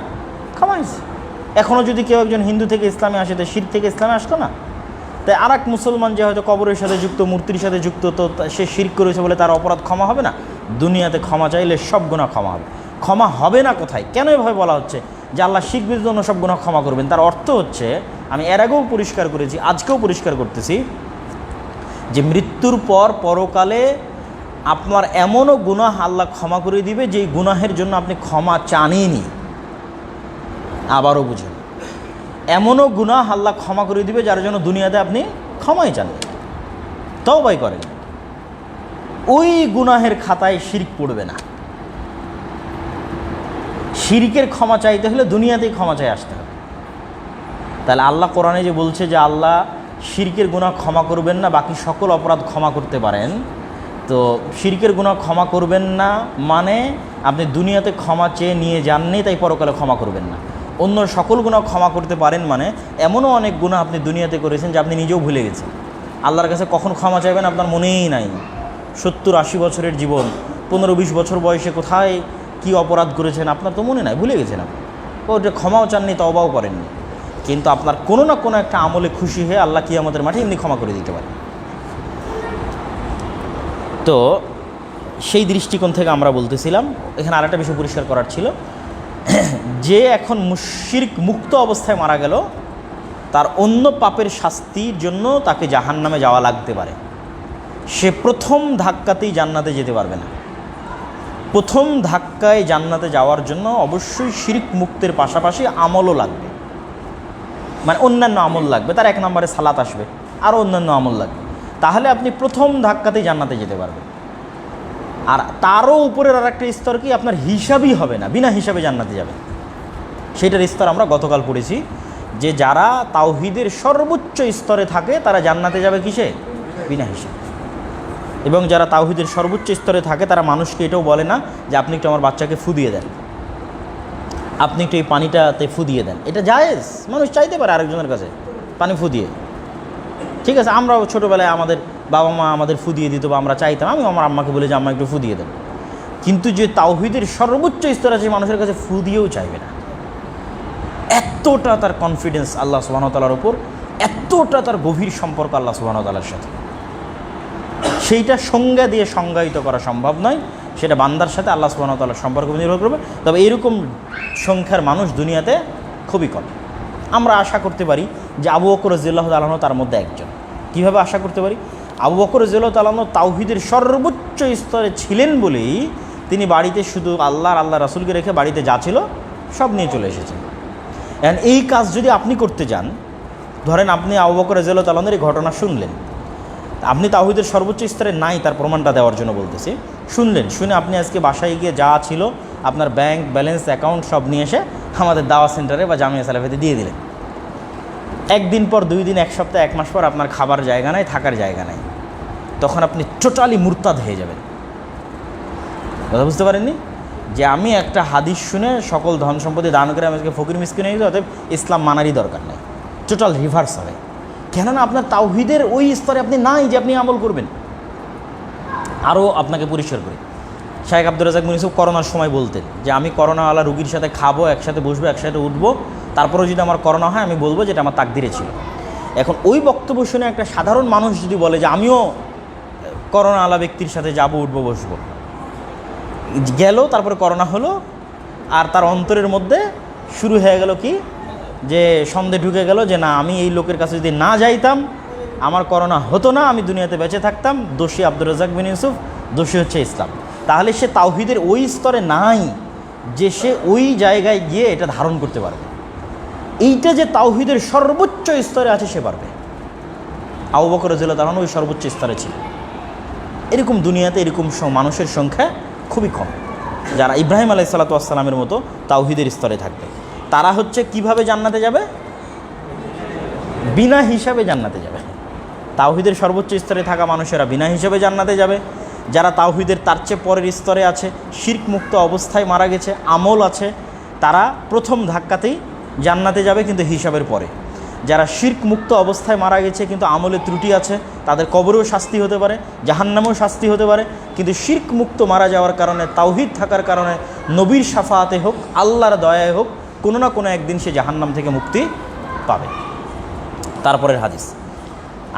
ক্ষমা হয়েছে। এখনও যদি কেউ একজন হিন্দু থেকে ইসলামে আসে তো শিরক থেকে ইসলামে আসতো না? তাই আর এক মুসলমান যে হয়তো কবরের সাথে যুক্ত, মূর্তির সাথে যুক্ত, তো সে শিরক করেছে বলে তার অপরাধ ক্ষমা হবে না? দুনিয়াতে ক্ষমা চাইলে সব গুনাহ ক্ষমা হবে। ক্ষমা হবে না কোথায়? কেন এভাবে বলা হচ্ছে যে আল্লাহ শিরক ব্যতীত অন্য সব গুনাহ ক্ষমা করবেন? তার অর্থ হচ্ছে, আমি এর আগেও পরিষ্কার করেছি, আজকেও পরিষ্কার করতেছি, যে মৃত্যুর পর পরকালে আপনার এমনও গুনাহ আল্লাহ ক্ষমা করে দিবে যেই গুনাহের জন্য আপনি ক্ষমা চানইনি। আবারও বুঝুন, এমনও গুনাহ আল্লাহ ক্ষমা করে দিবে যার জন্য দুনিয়াতে আপনি ক্ষমাই চান, তওবাই করেন, ওই গুনাহের খাতায় শিরক পড়বে না। শিরকের ক্ষমা চাইতে হলে দুনিয়াতেই ক্ষমা চাই আসতে হবে। তাহলে আল্লাহ কোরআনে যে বলছে যে আল্লাহ শিরকের গুনাহ ক্ষমা করবেন না, বাকি সকল অপরাধ ক্ষমা করতে পারেন, তো শিরকের গুনাহ ক্ষমা করবেন না মানে আপনি দুনিয়াতে ক্ষমা চেয়ে নিয়ে যাননি, তাই পরকালে ক্ষমা করবেন না। অন্য সকল গুনাহ ক্ষমা করতে পারেন মানে এমনও অনেক গুনাহ আপনি দুনিয়াতে করেছেন যে আপনি নিজেও ভুলে গেছেন। আল্লাহর কাছে কখন ক্ষমা চাইবেন আপনার মনেই নাই। 70-80 বছরের জীবন, 15-20 বছর বয়সে কোথায় কি অপরাধ করেছেন আপনার তো মনে নাই, ভুলে গেছেন আপনি। ওটা ক্ষমাও চাননি, তওবাও করেননি, কিন্তু আপনার কোনো না কোনো একটা আমলে খুশি হয়ে আল্লাহ কিয়ামতের মাঠে এমনি ক্ষমা করে দিতে পারে। তো সেই দৃষ্টিকোণ থেকে আমরা বলতেছিলাম, এখানে আরেকটা বিষয় পরিষ্কার করার ছিল, যে এখন শিরক মুক্ত অবস্থায় মারা গেল, তার অন্য পাপের শাস্তির জন্য তাকে জাহান্নামে যাওয়া লাগতে পারে। সে প্রথম ধাক্কাতেই জান্নাতে যেতে পারবে না। প্রথম ধাক্কায় জান্নাতে যাওয়ার জন্য অবশ্যই শিরক মুক্তের পাশাপাশি আমলও লাগবে, মানে অন্যান্য আমল লাগবে। তার 1 নম্বরে সালাত আসবে, আরও অন্যান্য আমল লাগবে, তাহলে আপনি প্রথম ধাক্কাতেই জান্নাতে যেতে পারবেন। আর তারও উপরের আর একটা স্তর কি, আপনার হিসাবই হবে না, বিনা হিসাবে জান্নাতে যাবে। সেটার স্তর আমরা গতকাল পড়েছি, যে যারা তাওহীদের সর্বোচ্চ স্তরে থাকে তারা জান্নাতে যাবে কিসে? বিনা হিসাবে। এবং যারা তাওহীদের সর্বোচ্চ স্তরে থাকে তারা মানুষকে এটাও বলে না যে আপনি একটু আমার বাচ্চাকে ফু দিয়ে দেন, আপনি একটু এই পানিটাতে ফু দিয়ে দেন। এটা জায়েজ, মানুষ চাইতে পারে আরেকজনের কাছে পানি ফু দিয়ে, ঠিক আছে। আমরাও ছোটোবেলায় আমাদের বাবা মা আমাদের ফু দিয়ে দিত বা আমরা চাইতাম, আমি আমার আম্মাকে বলে যে আম্মা একটু ফু দিয়ে দেন। কিন্তু যে তাওহীদের সর্বোচ্চ স্তর আছে মানুষের কাছে ফু দিয়েও চাইবে না। এতটা তার কনফিডেন্স আল্লাহ সুবহানাহু ওয়া তাআলার উপর, এতটা তার গভীর সম্পর্ক আল্লাহ সুবহানাহু ওয়া তাআলার সাথে, সেইটা সংজ্ঞা দিয়ে সংজ্ঞায়িত করা সম্ভব নয়। সেটা বান্দার সাথে আল্লাহ সুবহানাহু ওয়া তাআলার সম্পর্ক নির্ভর করবে। তবে এরকম সংখ্যার মানুষ দুনিয়াতে খুবই কম। আমরা আশা করতে পারি যে আবু বকর রাদিয়াল্লাহু তাআলা আনহু তার মধ্যে একজন। কীভাবে আশা করতে পারি? আবু বকর রাদিয়াল্লাহু তাআলা আনহু তাওহীদের সর্বোচ্চ স্তরে ছিলেন বলেই তিনি বাড়িতে শুধু আল্লাহ রাসূলকে রেখে বাড়িতে যা ছিল সব নিয়ে চলে এসেছেন। এখন এই কাজ যদি আপনি করতে যান, ধরেন আপনি আবু বকর রাদিয়াল্লাহু তাআলা আনহুর এই ঘটনা শুনলেন, আপনি তাওহীদের সর্বোচ্চ স্তরে নাই তার প্রমাণটা দেওয়ার জন্য বলতেছি, শুনলেন, শুনে আপনি আজকে বাসায় গিয়ে যা ছিল আপনার ব্যাংক ব্যালেন্স অ্যাকাউন্ট সব নিয়ে এসে আমাদের দাওয়া সেন্টারে বা জামিয়া সালাফিতে দিয়ে দিলেন। 1 দিন পর, 2 দিন, 1 সপ্তাহ, 1 মাস পর আপনার খাবার জায়গা নাই, থাকার জায়গা নাই, তখন আপনি টোটালি মুরতাদ হয়ে যাবেন। কথা বুঝতে পারেননি? যে আমি একটা হাদিস শুনে সকল ধন সম্পত্তি দান করে আমি আজকে ফকির মিসকিন হয়ে গেছি, অতএব ইসলাম মানারই দরকার নেই। টোটাল রিভার্স হবে। কেননা আপনার তাওহীদের ওই স্তরে আপনি নাই যে আপনি আমল করবেন। আরও আপনাকে পরিষ্কার করি, শাইখ আব্দুর রাজ্জাক মুনিসুফ করোনার সময় বলতেন যে আমি করোনাওয়ালা রুগীর সাথে খাবো, একসাথে বসবো, একসাথে উঠবো, তারপরেও যদি আমার করোনা হয় আমি বলবো যেটা আমার তাকদিরে ছিল। এখন ওই বক্তব্য শুনে একটা সাধারণ মানুষ যদি বলে যে আমিও করোনাওয়ালা ব্যক্তির সাথে যাবো, উঠবো, বসবো, গেল, তারপরে করোনা হলো, আর তার অন্তরের মধ্যে শুরু হয়ে গেল কি, যে সন্দেহ ঢুকে গেল যে না, আমি এই লোকের কাছে যদি না যাইতাম আমার করোনা হতো না, আমি দুনিয়াতে বেঁচে থাকতাম। দোষী আব্দুর রাজ্জাক বিন ইউসুফ, দোষী হচ্ছে ইসলাম। তাহলে সে তাওহীদের ওই স্তরে নাই যে সে ওই জায়গায় গিয়ে এটা ধারণ করতে পারবে। এইটা যে তাওহীদের সর্বোচ্চ স্তরে আছে সে পারবে। আবু বকর রাদিয়াল্লাহু তাআলা ওই সর্বোচ্চ স্তরে ছিল। এরকম দুনিয়াতে এরকম মানুষের সংখ্যা খুবই কম, যারা ইব্রাহিম আলাইহিস সালাতু ওয়াস সালামের মতো তাওহীদের স্তরে থাকবে। তারা হচ্ছে কিভাবে জান্নাতে যাবে? বিনা হিসাবে জান্নাতে যাবে। তাওহীদের সর্বোচ্চ স্তরে থাকা মানুষেরা বিনা হিসাবে জান্নাতে যাবে। যারা তাওহীদের তার চেয়ে পরের স্তরে আছে, শিরক মুক্ত অবস্থায় মারা গেছে, আমল আছে, তারা প্রথম ধাক্কাতেই জান্নাতে যাবে, কিন্তু হিসাবের পরে। যারা শিরক মুক্ত অবস্থায় মারা গেছে কিন্তু আমলে ত্রুটি আছে, তাদের কবরেও শাস্তি হতে পারে, জাহান্নামেও শাস্তি হতে পারে, কিন্তু শিরক মুক্ত মারা যাওয়ার কারণে, তাওহীদ থাকার কারণে, নবীর শাফাআতে হোক, আল্লাহর দয়ায় হোক, কোনো না কোনো একদিন সে জাহান্নাম থেকে মুক্তি পাবে। তারপরের হাদিস,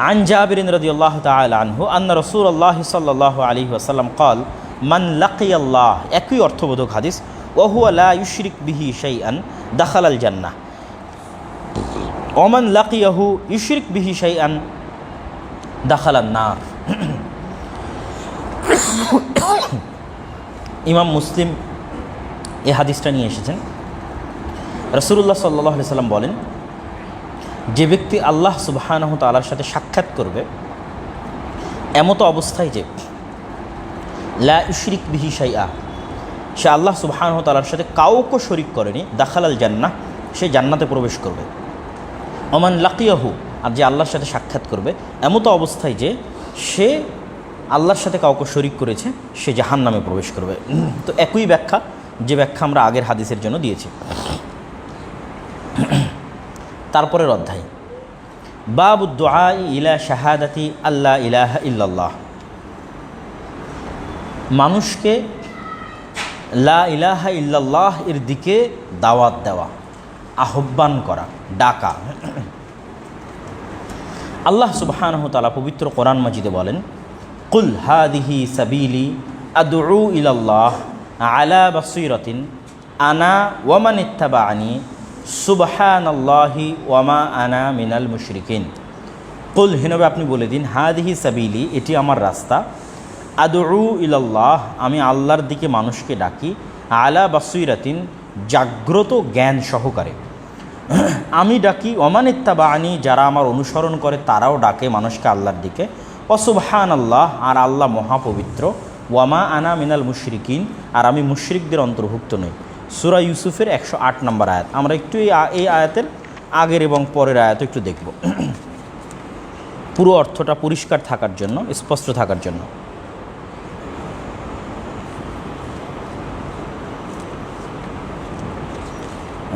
আন জাবির রাদিয়াল্লাহু তাআলা আনহু আন্না রাসূলুল্লাহ সাল্লাল্লাহু আলাইহি ওয়াসাল্লাম قال মান লাকিয়াল্লাহ, একই অর্থবোধক হাদিস, ওয়া হুয়া লা ইউশরিক বিহি শাইআন দাখালাল জান্নাহ ওয়া মান লাকিয়াহু ইউশরিক বিহি শাইআন দাখালান নার। ইমাম মুসলিম এই হাদিসটা নিয়ে এসেছেন। রাসূলুল্লাহ সাল্লাল্লাহু আলাইহি ওয়াসাল্লাম বলেন যে ব্যক্তি আল্লাহ সুবহানাহু তাআলার সাথে সাক্ষাৎ করবে এমতো অবস্থায় যে লা ইউশরিক বিহি শাইআ, সে আল্লাহ সুবহানাহু তাআলার সাথে কাউকে শরিক করেনি, দাখালাল জান্নাহ, সে জান্নাতে প্রবেশ করবে। ওমান লাকিয়াহু, আর যে আল্লাহর সাথে সাক্ষাৎ করবে এমতো অবস্থায় যে সে আল্লাহর সাথে কাউকে শরিক করেছে, সে জাহান্নামে প্রবেশ করবে। তো একই ব্যাখ্যা যে ব্যাখ্যা আমরা আগের হাদিসের জন্য দিয়েছি। তারপরের অধ্যায় বাবুদ দুআ ইলা শাহাদাতি আল্লা ইলাহা ইল্লাল্লাহ, মানুষকে লা ইলাহা ইল্লাল্লাহ এর দিকে দাওয়াত দেওয়া, আহ্বান করা, ডাকা। আল্লাহ সুবহানাহু তাআলা পবিত্র কোরআন মাজিদে বলেন, কুল হাদিহি সাবিলি আদউ ইলাল্লাহ আলা বাসীরাতিন আনা ওয়া মান ইত্তাবাআনি সুবহানাল্লাহি ওয়া মা আনা মিনাল মুশরিকিন। কুল, হিনবে আপনি বলে দিন, হাদিহি সাবিলি, এটি আমার রাস্তা, আদউ ইলাল্লাহ, আমি আল্লাহর দিকে মানুষকে ডাকি, আলা বাসীরাতিন, জাগ্রত জ্ঞান সহকারে আমি ডাকি, ওমান ইত্তাবাআনি, যারা আমার অনুসরণ করে তারাও ডাকে মানুষকে আল্লাহর দিকে, ওয়া সুবহানাল্লাহ, আর আল্লাহ মহাপবিত্র, ওয়া মা আনা মিনাল মুশরিকিন, আর আমি মুশরিকদের অন্তর্ভুক্ত নই। সূরা ইউসুফের 108 নম্বর আয়াত। আমরা একটু এই আয়াতের আগের এবং পরের আয়াত একটু দেখব, পুরো অর্থটা পরিষ্কার থাকার জন্য, স্পষ্ট থাকার জন্য।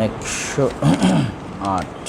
একশো 8।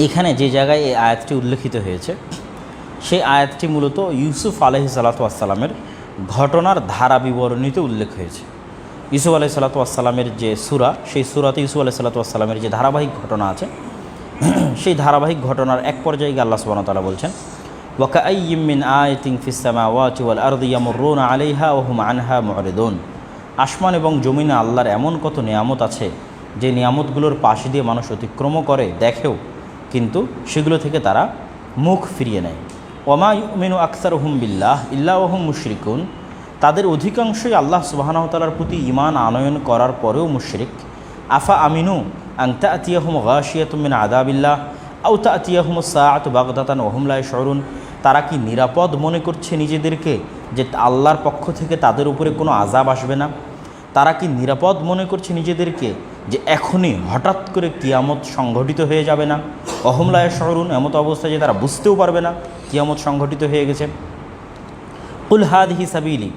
এখানে যে জায়গায় এই আয়াতটি উল্লেখিত হয়েছে সেই আয়াতটি মূলত ইউসুফ আলাইহিস সালাতু ওয়াস সালামের ঘটনার ধারা বিবরণীতে উল্লেখ হয়েছে। ইউসুফ আলাইহিস সালাতু ওয়াস সালামের যে সূরা, সেই সূরাতে ইউসুফ আলাইহিস সালাতু ওয়াস সালামের যে ধারাবাহিক ঘটনা আছে, সেই ধারাবাহিক ঘটনার এক পর্যায়ে আল্লাহ সুবহানাহু ওয়া তাআলা বলছেন, ওয়া কাআইয়্যিম মিন আয়াতিন ফিস সামাওয়াতি ওয়াল আরদি ইয়ামুররুনা আলাইহা ওয়া হুম আনহা মু'রিদুন। আসমান এবং জমিনে আল্লাহর এমন কত নিয়ামত আছে যে নিয়ামতগুলোর পাশ দিয়ে মানুষ অতিক্রম করে, দেখেও, কিন্তু সেগুলো থেকে তারা মুখ ফিরিয়ে নেয়। ওমা ইউমিনু আকসারুহুম বিল্লাহ ইল্লা ওয়া হুম মুশরিকুন, তাদের অধিকাংশই আল্লাহ সুবহানাহু ওয়া তাআলার প্রতি ঈমান আনয়ন করার পরেও মুশরিক। আফা আমিনু আন তা'তিয়াহুম গাশিয়াতুম মিন আযাবিল্লাহ আও তা'তিয়াহুমুস সাআতু বাগদাতান ওয়া হুম লা ইয়াশউরুন, তারা কি নিরাপদ মনে করছে নিজেদেরকে যে আল্লাহর পক্ষ থেকে তাদের উপরে কোনো আযাব আসবে না? তারা কি নিরাপদ মনে করছে নিজেদেরকে যে এখনই হঠাৎ করে কিয়ামত সংঘটিত হয়ে যাবে না? ওয়া হুম লা ইয়াশউরুন, এমত অবস্থায় যে তারা বুঝতেও পারবে না কিয়ামত সংঘটিত হয়ে গেছে। কুল হাদিহি সাবিলি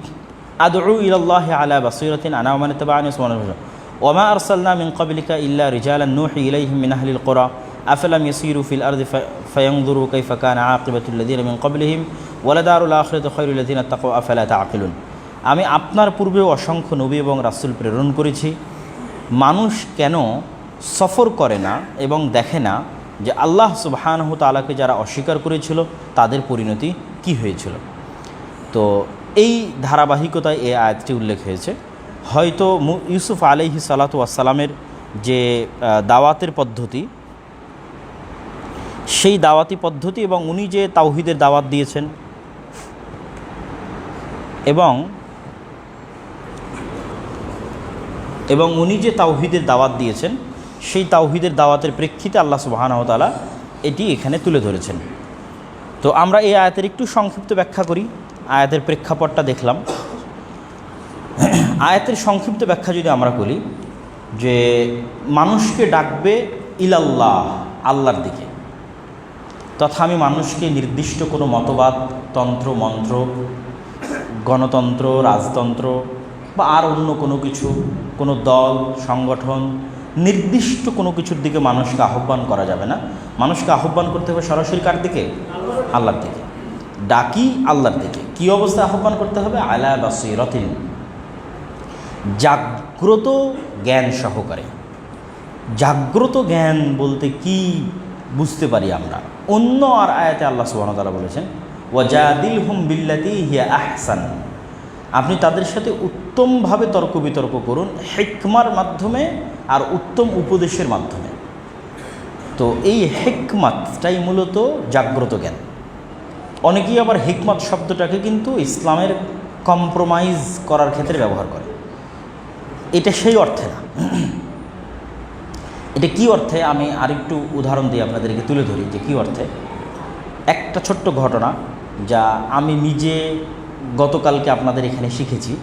আদউ ইলাল্লাহি আলা বাসীরাতিন আনা ওয়া মান ইত্তাবাআনি ওয়া মা আরসালনা মিন ক্বাবলিকা ইল্লা রিজালান নূহি ইলাইহিম মিন আহলিল কুরা আফালাম ইয়াসিরু ফিল আরদি ফায়ানজুরু কাইফা কানা আকিবাতুল লাযিনা মিন ক্বাবলিহিম ওয়া লাদারুল আখিরাতু খায়রুল লাযিনা তাকাউ আফালা তাআকিলুন। আমি আপনার পূর্বেও অসংখ্য নবী এবং রাসূল প্রেরণ করেছি, মানুষ কেন সফর করে না এবং দেখে না যে আল্লাহ সুবহানাহু তাআলাকে যারা অস্বীকার করেছিল তাদের পরিণতি কি হয়েছিল। তো এই ধারাবাহিকতায় এই আয়াতটি উল্লেখ হয়েছে। হয়তো ইউসুফ আলাইহিস সালাতু ওয়াস সালামের যে দাওয়াতের পদ্ধতি, সেই দাওয়াতি পদ্ধতি এবং উনি যে তাওহীদের দাওয়াত দিয়েছেন এবং উনি যে তাওহীদের দাওয়াত দিয়েছেন সেই তাওহীদের দাওয়াতের প্রেক্ষিতে আল্লাহ সুবহানাহু ওয়া তাআলা এটি এখানে তুলে ধরেছেন। তো আমরা এই আয়াতের একটু সংক্ষিপ্ত ব্যাখ্যা করি। আয়াতের প্রেক্ষাপটটা দেখলাম। আয়াতের সংক্ষিপ্ত ব্যাখ্যা যদি আমরা করি, যে মানুষকে ডাকবে ইলাল্লাহ, আল্লাহর দিকে, তথা আমি মানুষকে নির্দিষ্ট কোনো মতবাদ, তন্ত্র মন্ত্র, গণতন্ত্র, রাজতন্ত্র বা আর অন্য কোনো কিছু, কোনো দল, সংগঠন, নির্দিষ্ট কোনো কিছুর দিকে মানুষকে আহ্বান করা যাবে না। মানুষকে আহ্বান করতে হবে সরাসরি কার দিকে? আল্লাহর দিকে। ডাকি আল্লাহর দিকে। কী অবস্থায় আহ্বান করতে হবে? আলা বাসীরাতিন, জাগ্রত জ্ঞান সহকারে। জাগ্রত জ্ঞান বলতে কি বুঝতে পারি আমরা? অন্য আর আয়াতে আল্লাহ সুবহানাহু ওয়া তাআলা বলেছেন, ওয়াজাদিলহুম বিল্লাতী হিয়া আহসান, আপনি তাদের সাথে উত্তমভাবে তর্ক বিতর্ক করুন, হিকমার মাধ্যমে আর উত্তম উপদেশের মাধ্যমে। তো এই হিকমাতটাই মূলত জাগ্রত জ্ঞান। অনেকেই আবার হিকমত শব্দটাকে কিন্তু ইসলামের কম্প্রোমাইজ করার ক্ষেত্রে ব্যবহার করে। এটা সেই অর্থে না। এটা কি অর্থে আমি আরেকটু উদাহরণ দিয়ে আপনাদেরকে তুলে ধরি যে কী অর্থে। একটা ছোট্ট ঘটনা যা আমি নিজে গতকালকে আপনাদের এখানে শিখেছি,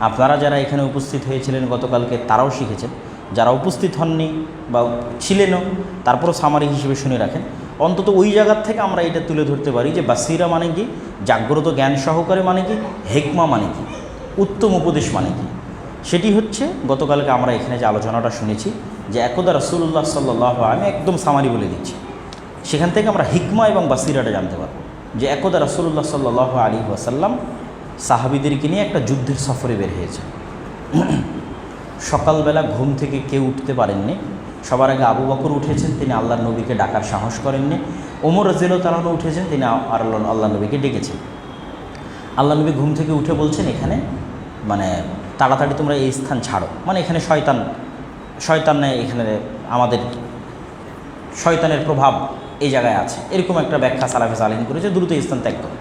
আপনারা যারা এখানে উপস্থিত হয়েছিলেন গতকালকে তারাও শিখেছেন, যারা উপস্থিত হননি বা ছিলেনও তারপরও সামারি হিসেবে শুনে রাখেন। অন্তত ওই জায়গার থেকে আমরা এটা তুলে ধরতে পারি যে বাসিরা মানে কি, জাগ্রত জ্ঞান সহকারে মানে কি, হেকমা মানে কি, উত্তম উপদেশ মানে কি। সেটি হচ্ছে গতকালকে আমরা এখানে যে আলোচনাটা শুনেছি যে একদা রাসূলুল্লাহ সাল্লাল্লাহু আলাইহি, আমি একদম সামারি বলে দিচ্ছি, সেখান থেকে আমরা হিকমা এবং বাসিরাটা জানতে পারব যে একদা রাসূলুল্লাহ সাল্লাল্লাহু আলাইহি ওয়াসাল্লাম সাহাবীদেরকে নিয়ে একটা যুদ্ধের সফরে বের হয়েছে। সকালবেলা ঘুম থেকে কেউ উঠতে পারেননি। সবার আগে আবু বকর উঠেছেন, তিনি আল্লাহর নবীকে ডাকার সাহস করেননি। ওমর রাদিয়াল্লাহু তাআলা উঠেছেন, তিনি আল্লাহ নবীকে ডেকেছেন। আল্লাহ নবী ঘুম থেকে উঠে বলছেন, এখানে মানে তাড়াতাড়ি তোমরা এই স্থান ছাড়ো, মানে এখানে শয়তান নেই, এখানে আমাদের শয়তানের প্রভাব এই জায়গায় আছে, এরকম একটা ব্যাখ্যা সালাফে সালেহিন করেছে। দ্রুত স্থান ত্যাগ করো।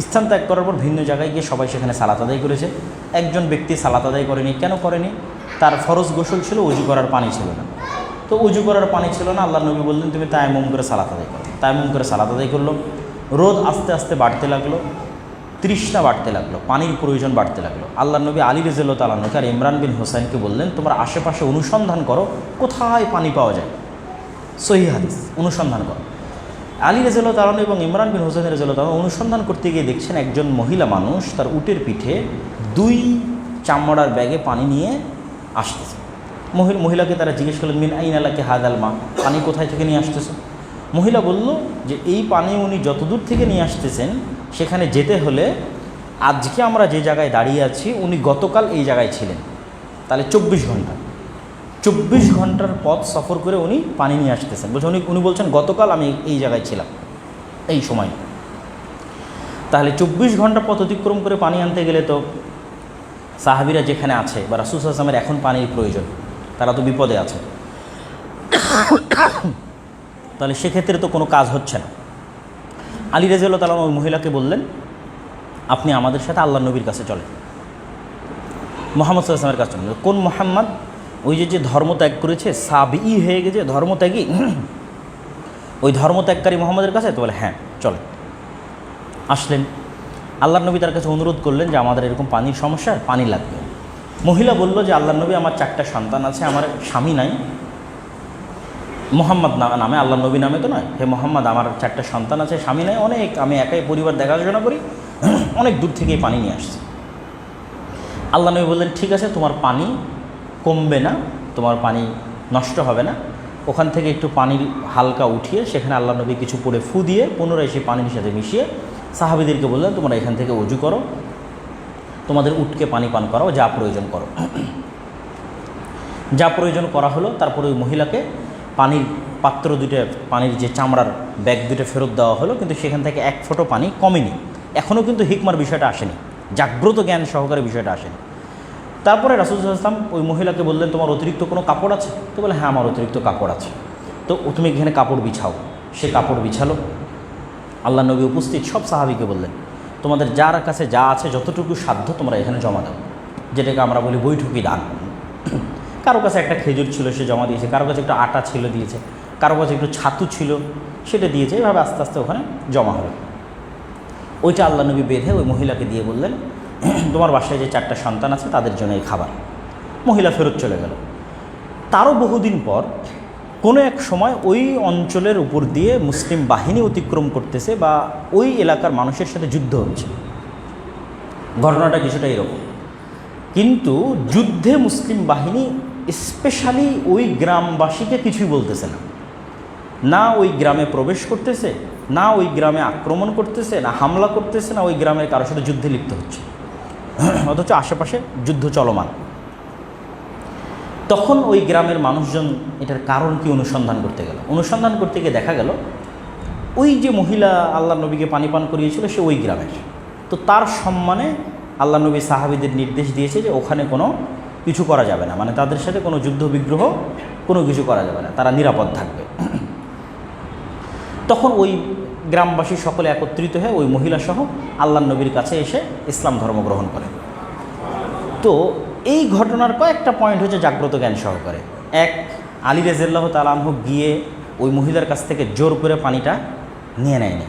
স্থান ত্যাগ করার পর ভিন্ন জায়গায় গিয়ে সবাই সেখানে সালাত আদায় করেছে। একজন ব্যক্তি সালাত আদায় করেনি। কেন করেনি? তার ফরজ গোসল ছিল, উজু করার পানি ছিল না। তো উজু করার পানি ছিল না, আল্লাহর নবী বললেন তুমি তায়াম্মুম করে সালাত আদায় করো। তায়াম্মুম করে সালাত আদায় করলো। রোদ আস্তে আস্তে বাড়তে লাগলো, তৃষ্ণা বাড়তে লাগলো, পানির প্রয়োজন বাড়তে লাগলো। আল্লাহর নবী আলী রাদিয়াল্লাহু তাআলা আর ইমরান বিন হোসাইনকে বললেন, তোমরা আশেপাশে অনুসন্ধান করো কোথায় পানি পাওয়া যায়, সহিহ হাদিস অনুসন্ধান করো। আলী রাদিয়াল্লাহু তাআলা এবং ইমরান বিন হোসেন রাদিয়াল্লাহু তাআলা অনুসন্ধান করতে গিয়ে দেখছেন একজন মহিলা মানুষ তার উটের পিঠে 2 চামড়ার ব্যাগে পানি নিয়ে আসতেছে। মহিলাকে তারা জিজ্ঞেস করলেন, মিন আইনা লাকি হাদাল মা, পানি কোথায় থেকে নিয়ে আসতেছে? মহিলা বলল যে এই পানি উনি যতদূর থেকে নিয়ে আসতেছেন সেখানে যেতে হলে আজকে আমরা যে জায়গায় দাঁড়িয়ে আছি উনি গতকাল এই জায়গায় ছিলেন, তাহলে 24 ঘন্টার পথ সফর করে উনি পানি নিয়ে আসতেছেন। বলছেন উনি বলছেন গতকাল আমি এই জায়গায় ছিলাম এই সময়। তাহলে 24 ঘন্টা পথ অতিক্রম করে পানি আনতে গেলে তো সাহাবীরা যেখানে আছে বা রাসূল সাল্লাল্লাহু আলাইহি ওয়াসাল্লামের এখন পানির প্রয়োজন, তারা তো বিপদে আছে, তাহলে সেক্ষেত্রে তো কোনো কাজ হচ্ছে না। আলী রাদিয়াল্লাহু তাআলা ওই মহিলাকে বললেন, আপনি আমাদের সাথে আল্লাহর নবীর কাছে চলেন, মুহাম্মদ সাল্লাল্লাহু আলাইহি ওয়াসাল্লামের কাছে চলেন। কোন মুহাম্মদ? ওই যে ধর্মত্যাগ করেছে, সাবিই হয়ে গেছে ধর্মত্যাগী, ওই ধর্মত্যাগকারী মুহাম্মদের কাছে। তো বলে হ্যাঁ চলেন। আসলেন, আল্লাহর নবী তার কাছে অনুরোধ করলেন যে আমাদের এরকম পানির সমস্যা, পানি লাগবে। মহিলা বলল যে আল্লাহর নবী আমার 4টা সন্তান আছে, আমার স্বামী নাই। মুহাম্মদ নামে, আল্লাহর নবী নামে তো নয়, হে মুহাম্মদ আমার 4টা সন্তান আছে, স্বামী নাই, অনেক আমি একাই পরিবার দেখাশোনা করি, অনেক দূর থেকে পানি নিয়ে আসছি। আল্লাহ নবী বললেন ঠিক আছে, তোমার পানি কমবে না, তোমার পানি নষ্ট হবে না। ওখান থেকে একটু পানির হালকা উঠিয়ে সেখানে আল্লাহ নবী কিছু পরে ফু দিয়ে পুনরায় সেই পানির সাথে মিশিয়ে সাহাবীদেরকে বললেন তোমরা এখান থেকে ওযু করো, তোমাদের উটকে পানি পান করাও, যা প্রয়োজন করো। যা প্রয়োজন করা হলো। তারপরে ওই মহিলাকে পানির পাত্র 2টা, পানির যে চামড়ার ব্যাগ 2টা ফেরত দেওয়া হলো, কিন্তু সেখান থেকে 1 ফোঁটা পানি কমেনি। এখনও কিন্তু হিকমার বিষয়টা আসেনি, জাগ্রত জ্ঞান সহকারে বিষয়টা আসেনি। তারপরে রাসূল সাল্লাল্লাহু আলাইহি ওয়াসাল্লাম ওই মহিলাকে বললেন তোমার অতিরিক্ত কোনো কাপড় আছে? তো বলে হ্যাঁ আমার অতিরিক্ত কাপড় আছে। তো তুমি এখানে কাপড় বিছাও। সে কাপড় বিছালো। আল্লাহ নবী উপস্থিত সব সাহাবীকে বললেন তোমাদের যার কাছে যা আছে যতটুকু সাধ্য তোমরা এখানে জমা দাও, যেটাকে আমরা বলি বৈঠকি দান। কারো কাছে একটা খেজুর ছিল সে জমা দিয়েছে, কারো কাছে একটু আটা ছিল দিয়েছে, কারো কাছে একটু ছাতু ছিল সেটা দিয়েছে। এভাবে আস্তে আস্তে ওখানে জমা হলো। ওইটা আল্লাহ নবী বেঁধে ওই মহিলাকে দিয়ে বললেন তোমার বাসায় যে 4টা সন্তান আছে তাদের জন্য এই খাবার। মহিলা ফেরত চলে গেল। তারও বহুদিন পর কোনো এক সময় ওই অঞ্চলের উপর দিয়ে মুসলিম বাহিনী অতিক্রম করতেছে বা ওই এলাকার মানুষের সাথে যুদ্ধ হচ্ছে। ঘটনাটা কিছুটা এরকম, কিন্তু যুদ্ধে মুসলিম বাহিনী স্পেশালি ওই গ্রামবাসীকে কিছুই বলতেছে না, না ওই গ্রামে প্রবেশ করতেছে, না ওই গ্রামে আক্রমণ করতেছে, না হামলা করতেছে, না ওই গ্রামের কারোর সাথে যুদ্ধে লিপ্ত হচ্ছে, অথচ আশেপাশে যুদ্ধ চলমান। তখন ওই গ্রামের মানুষজন এটার কারণ কি অনুসন্ধান করতে গেল। অনুসন্ধান করতে গিয়ে দেখা গেল ওই যে মহিলা আল্লাহ নবীকে পানি পান করিয়েছিল সে ওই গ্রামের। তো তার সম্মানে আল্লাহ নবী সাহাবীদের নির্দেশ দিয়েছে যে ওখানে কোনো কিছু করা যাবে না, মানে তাদের সাথে কোনো যুদ্ধ বিগ্রহ কোনো কিছু করা যাবে না, তারা নিরাপদ থাকবে। তখন ওই গ্রামবাসী সকলে একত্রিত হয়ে ওই মহিলাসহ আল্লাহ নবীর কাছে এসে ইসলাম ধর্ম গ্রহণ করে। তো এই ঘটনার কয়েকটা পয়েন্ট হচ্ছে জাগ্রত জ্ঞান সহকারে। এক, আলী রাদিয়াল্লাহু তাআলা আনহু গিয়ে ওই মহিলার কাছ থেকে জোর করে পানিটা নিয়ে নেয়নি।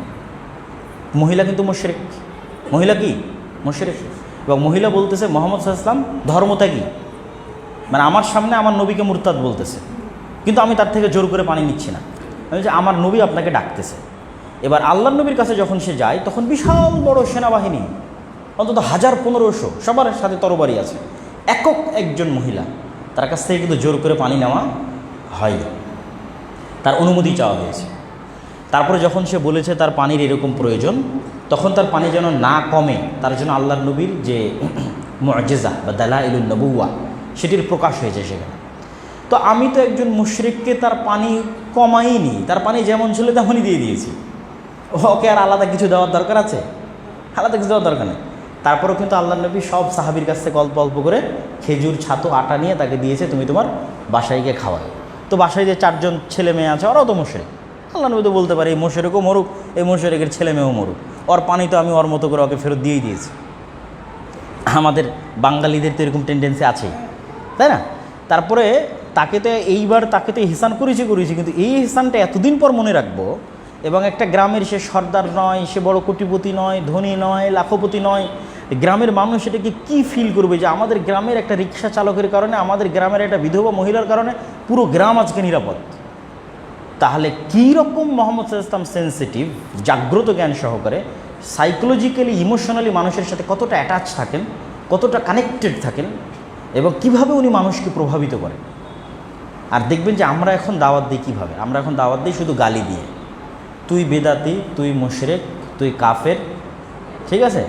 মহিলা কিন্তু মুশরিক, মহিলা কি মুশরিক, এবং মহিলা বলতেছে মুহাম্মদ সাল্লাল্লাহু আলাইহি ওয়াসাল্লাম ধর্মত্যাগী, মানে আমার সামনে আমার নবীকে মুরতাদ বলতেছে, কিন্তু আমি তার থেকে জোর করে পানি নিচ্ছি না, আমি যে আমার নবী আপনাকে ডাকতেছে। এবার আল্লাহর নবীর কাছে যখন সে যায় তখন বিশাল বড় সেনাবাহিনী, অন্তত 1000-1500, সবার সাথে তরবারি আছে, একক একজন মহিলা, তার কাছ থেকে কিন্তু জোর করে পানি নেওয়া হয়, তার অনুমতি চাওয়া হয়েছে। তারপরে যখন সে বলেছে তার পানির এরকম প্রয়োজন, তখন তার পানি যেন না কমে তার জন্য আল্লাহর নবীর যে মুআজিজা বা দালাইলুন নবুওয়া সেটির প্রকাশ হয়েছে সেখানে। তো আমি তো একজন মুশরিককে তার পানি কমাইনি, তার পানি যেমন ছিল তেমনই দিয়ে দিয়েছি, ওকে আর আলাদা কিছু দেওয়ার দরকার আছে? আলাদা কিছু দেওয়ার দরকার নেই। তারপরেও কিন্তু আল্লাহর নবী সব সাহাবীর কাছ থেকে অল্প অল্প করে খেজুর, ছাতু, আটা নিয়ে তাকে দিয়েছে, তুমি তোমার বাসায় গিয়ে খাওয়াই। তো বাসায় যে 4জন ছেলে মেয়ে আছে ওরাও তো মুশরিক, আল্লাহ নবী তো বলতে পারে এই মুশরিকও মরুক, এই মুশরিকের ছেলে মেয়েও মরুক, ওর পানি তো আমি ওর মতো করে ওকে ফেরত দিয়েই দিয়েছি। আমাদের বাঙালিদের তো এরকম টেন্ডেন্সি আছেই, তাই না? তারপরে তাকে তো এইবার তাকে তো ইহসান করেছি, কিন্তু এই ইহসানটা এতদিন পর মনে রাখবো, এবং একটা গ্রামের সে সর্দার নয়, সে বড় কোটিপতি নয়, ধনী নয়, লাখপতি নয়, গ্রামের মানুষ এটাকে কী ফিল করবে যে আমাদের গ্রামের একটা রিক্সা চালকের কারণে, আমাদের গ্রামের একটা বিধবা মহিলার কারণে পুরো গ্রাম আজকে নিরাপদ। তাহলে কী রকম মুহাম্মদ সাল্লাল্লাহু আলাইহি ওয়াসাল্লাম সেন্সিটিভ, জাগ্রত জ্ঞান সহকারে, সাইকোলজিক্যালি, ইমোশনালি মানুষের সাথে কতটা অ্যাটাচ থাকেন, কতটা কানেক্টেড থাকেন, এবং কিভাবে উনি মানুষকে প্রভাবিত করেন। আর দেখবেন যে আমরা এখন দাওয়াত দিই কীভাবে, আমরা এখন দাওয়াত দিই শুধু গালি দিয়ে, তুই বেদাতি, তুই মুশরিক, তুই কাফের, ঠিক আছে,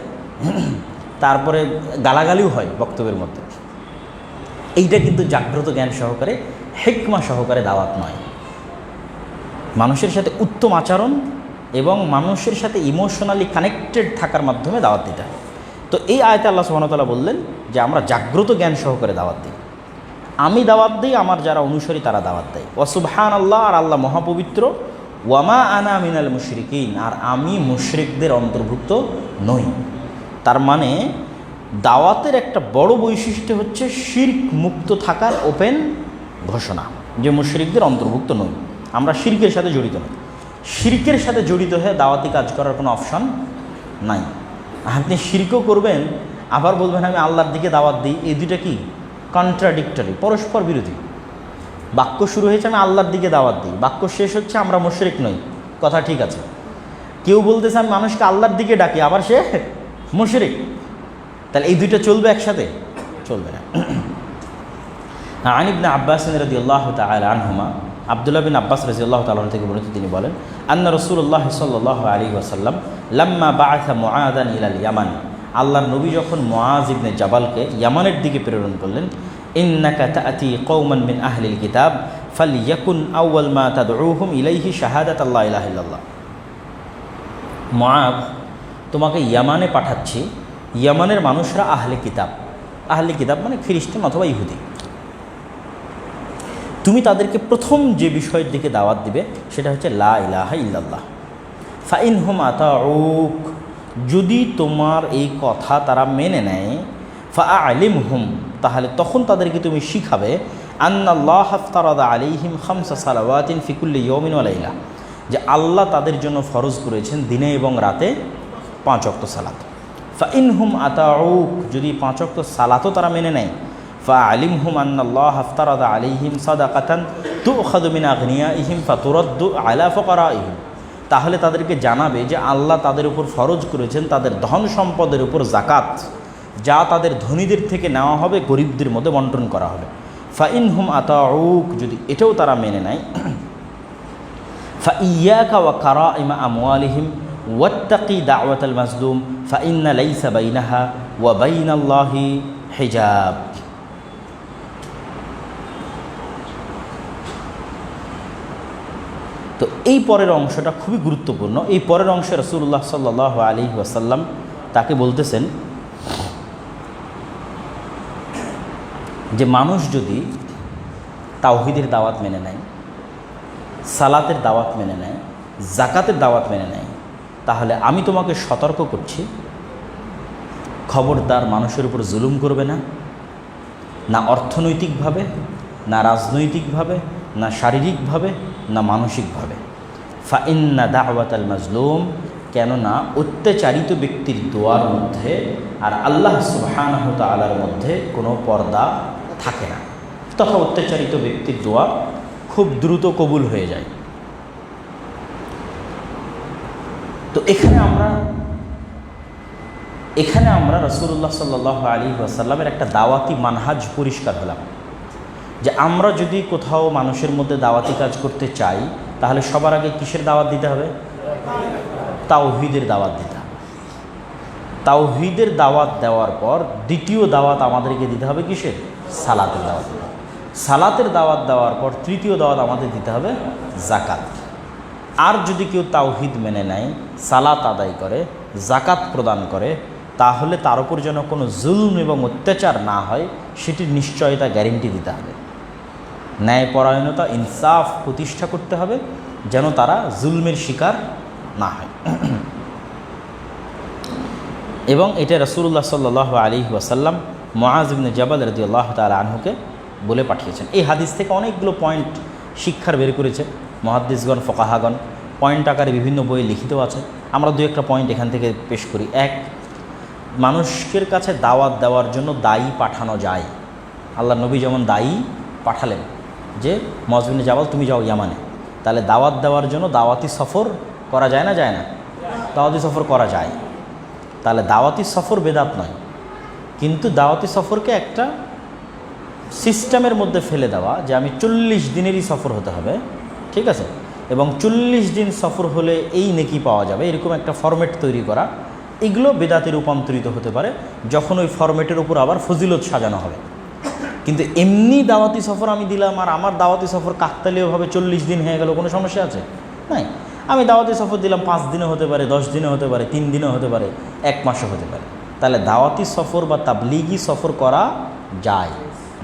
তারপরে গালাগালিও হয় বক্তব্যের মধ্যে। এইটা কিন্তু জাগ্রত জ্ঞান সহকারে, হিকমা সহকারে দাওয়াত নয়। মানুষের সাথে উত্তম আচরণ এবং মানুষের সাথে ইমোশনালি কানেক্টেড থাকার মাধ্যমে দাওয়াত দিতে হয়। তো এই আয়াতে আল্লাহ সুবহানাহু ওয়া তাআলা বললেন যে আমরা জাগ্রত জ্ঞান সহকারে দাওয়াত দিই। আমি দাওয়াত দিই, আমার যারা অনুসারী তারা দাওয়াত দেয়। ওয়া সুবহানাল্লাহ, আর আল্লাহ মহাপবিত্র। ওয়ামা আনা মিনাল মুশরিকিন, আর আমি মুশরিকদের অন্তর্ভুক্ত নই। তার মানে দাওয়াতের একটা বড় বৈশিষ্ট্য হচ্ছে শিরক মুক্ত থাকার ওপেন ঘোষণা, যে মুশরিকদের অন্তর্ভুক্ত নই, আমরা শিরকের সাথে জড়িত নই। শিরকের সাথে জড়িত হয়ে দাওয়াতি কাজ করার কোনো অপশন নাই। আপনি শিরকও করবেন, আবার বলবেন আমি আল্লাহর দিকে দাওয়াত দিই, এই দুইটা কি কন্ট্রাডিক্টরি, পরস্পর বিরোধী। বাক্য শুরু হয়েছে আমি আল্লাহর দিকে দাওয়াত দিই, বাক্য শেষ হচ্ছে আমরা মুশরিক নই, কথা ঠিক আছে। কেউ বলতেছে আমি মানুষকে আল্লাহর দিকে ডাকি, আবার সে মুশরিক, তাহলে এই দুইটা চলবে একসাথে? চলবে না। আন ইবনে আব্বাস রাদিয়াল্লাহু তাআলা আনহুমা, আব্দুল্লাহ বিন আব্বাস রাদিয়াল্লাহু তাআলা থেকে বর্ণিত, তিনি বলেন আন্না রাসূলুল্লাহ সাল্লাল্লাহু আলাইহি ওয়াসাল্লাম লাম্মা বাআসা মুআযান ইলাল ইয়ামান, আল্লাহর নবী যখন মুআজ ইবনে জাবালকে ইয়ামানের দিকে প্রেরণ করলেন, ইন্নাকা তাআতি কওমান মিন আহলিল কিতাব ফালইয়াকুন আউয়াল মা তাদউহুম ইলাইহি শাহাদাত আল্লা ইলাহা ইল্লাল্লাহ। মুআজ, তোমাকে ইয়ামানে পাঠাচ্ছি, ইয়ামানের মানুষরা আহলে কিতাব, আহলে কিতাব মানে খ্রিস্টান অথবা ইহুদি, তুমি তাদেরকে প্রথম যে বিষয়ের দিকে দাওয়াত দিবে সেটা হচ্ছে লা ইলাহা ইল্লাল্লাহ। ফাইনহুম আতাউক, যদি তোমার এই কথা তারা মেনে নেয়, ফাআলিমহুম, তাহলে তখন তাদেরকে তুমি শিখাবে, আন্নাল্লাহ আফতারাদা আলাইহিম খামসা সালাওয়াতিন ফি কুল্লি ইয়াউমিন ওয়া লাইলা, যে আল্লাহ তাদের জন্য ফরজ করেছেন দিনে এবং রাতে 5 ওয়াক্ত সালাত। ফাইনহুম আতাউক, যদি 5 ওয়াক্ত সালাতও তারা মেনে নেয়, ফাআলিমহুম আন্নাল্লাহ আফতারাদা আলাইহিম সাদাকাতান তুখাযু মিন আগনিয়াইহিম ফাতুরাদ্দু আলা ফুকারাইহিম, তাহলে তাদেরকে জানাবে যে আল্লাহ তাদের উপর ফরজ করেছেন তাদের ধন সম্পদের উপর যাকাত, যা তাদের ধনীদের থেকে নেওয়া হবে, গরিবদের মধ্যে বন্টন করা হবে। ফাইনহুম আতাউক, যদি এটাও তারা মেনে নেয়, ফাইয়াকা ওয়া কারাইমা আমওয়ালিহিম ওয়াত্তাকি দাওয়াতাল মাজলুম ফাইন্না লাইসা বাইনাহা ওয়া বাইনাল্লাহি হিজাব। এই পরের অংশটা খুবই গুরুত্বপূর্ণ। এই পরের অংশে রাসূলুল্লাহ সাল্লাল্লাহু আলাইহি ওয়াসাল্লাম তাকে বলতেছেন যে মানুষ যদি তাওহীদের দাওয়াত মেনে নেয়, সালাতের দাওয়াত মেনে নেয়, জাকাতের দাওয়াত মেনে নেয়, তাহলে আমি তোমাকে সতর্ক করছি, খবরদার মানুষের উপর জুলুম করবে না, না অর্থনৈতিকভাবে, না রাজনৈতিকভাবে, না শারীরিকভাবে, না মানসিকভাবে। ফাইন্না দাওয়াতাল মাজলুম, কেননা অত্যাচারিত ব্যক্তির দোয়ার মধ্যে আর আল্লাহ সুবহানাহু তাআলার মধ্যে কোনো পর্দা থাকে না, তথা অত্যাচারিত ব্যক্তির দোয়া খুব দ্রুত কবুল হয়ে যায়। তো এখানে আমরা রাসূলুল্লাহ সাল্লাল্লাহু আলাইহি ওয়াসাল্লামের একটা দাওয়াতি মানহাজ পরিষ্কার হলাম যে আমরা যদি কোথাও মানুষের মধ্যে দাওয়াতি কাজ করতে চাই, তাহলে সবার আগে কিসের দাওয়াত দিতে হবে? তাওহীদের দাওয়াত দিতে হবে। তাওহীদের দাওয়াত দেওয়ার পর দ্বিতীয় দাওয়াত আমাদেরকে দিতে হবে কিসের? সালাতের দাওয়াত। সালাতের দাওয়াত দেওয়ার পর তৃতীয় দাওয়াত আমাদের দিতে হবে জাকাত। আর যদি কেউ তাওহীদ মেনে নেয়, সালাত আদায় করে, জাকাত প্রদান করে, তাহলে তার উপর যেন কোনো জুলম এবং অত্যাচার না হয় সেটির নিশ্চয়তা গ্যারেন্টি দিতে হবে। ন্যায়পরায়ণতা, ইনসাফ প্রতিষ্ঠা করতে হবে যেন তারা জুলমের শিকার না হয়। এবং এটা রাসূলুল্লাহ সাল্লাল্লাহু আলাইহি ওয়াসাল্লাম মুআয ইবনে জাবাল রাদিয়াল্লাহু তাআলা আনহুকে বলে পাঠিয়েছেন। এই হাদিস থেকে অনেকগুলো পয়েন্ট শিক্ষার বের করেছে মুহাদ্দিসগণ, ফুকাহাগণ, পয়েন্ট আকারে বিভিন্ন বইয়ে লিখিত আছে। আমরা দু একটা পয়েন্ট এখান থেকে পেশ করি। এক, মানুষের কাছে দাওয়াত দেওয়ার জন্য দায়ী পাঠানো যায়। আল্লাহ নবী যেমন দায়ী পাঠালেন যে মুআয ইবনে জাবাল তুমি যাও ইয়ামানে, তাহলে দাওয়াত দেওয়ার জন্য দাওয়াতি সফর করা যায় না? যায় না? দাওয়াতি সফর করা যায়। তাহলে দাওয়াতি সফর বেদাত নয়, কিন্তু দাওয়াতি সফরকে একটা সিস্টেমের মধ্যে ফেলে দেওয়া যে আমি 40 দিনেরই সফর হতে হবে, ঠিক আছে, এবং 40 দিন সফর হলে এই নেকি পাওয়া যাবে, এরকম একটা ফরম্যাট তৈরি করা, এগুলো বেদাতে রূপান্তরিত হতে পারে যখন ওই ফরম্যাটের উপর আবার ফজিলত সাজানো হবে। কিন্তু এমনি দাওয়াতি সফর আমি দিলাম আর আমার দাওয়াতি সফর কাকতালীয়ভাবে 40 দিন হয়ে গেল, কোনো সমস্যা আছে? নাই। আমি দাওয়াতি সফর দিলাম 5 দিনে হতে পারে, 10 দিনে হতে পারে, 3 দিনে হতে পারে, 1 মাসে হতে পারে। তাহলে দাওয়াতি সফর বা তাবলিগি সফর করা যায়।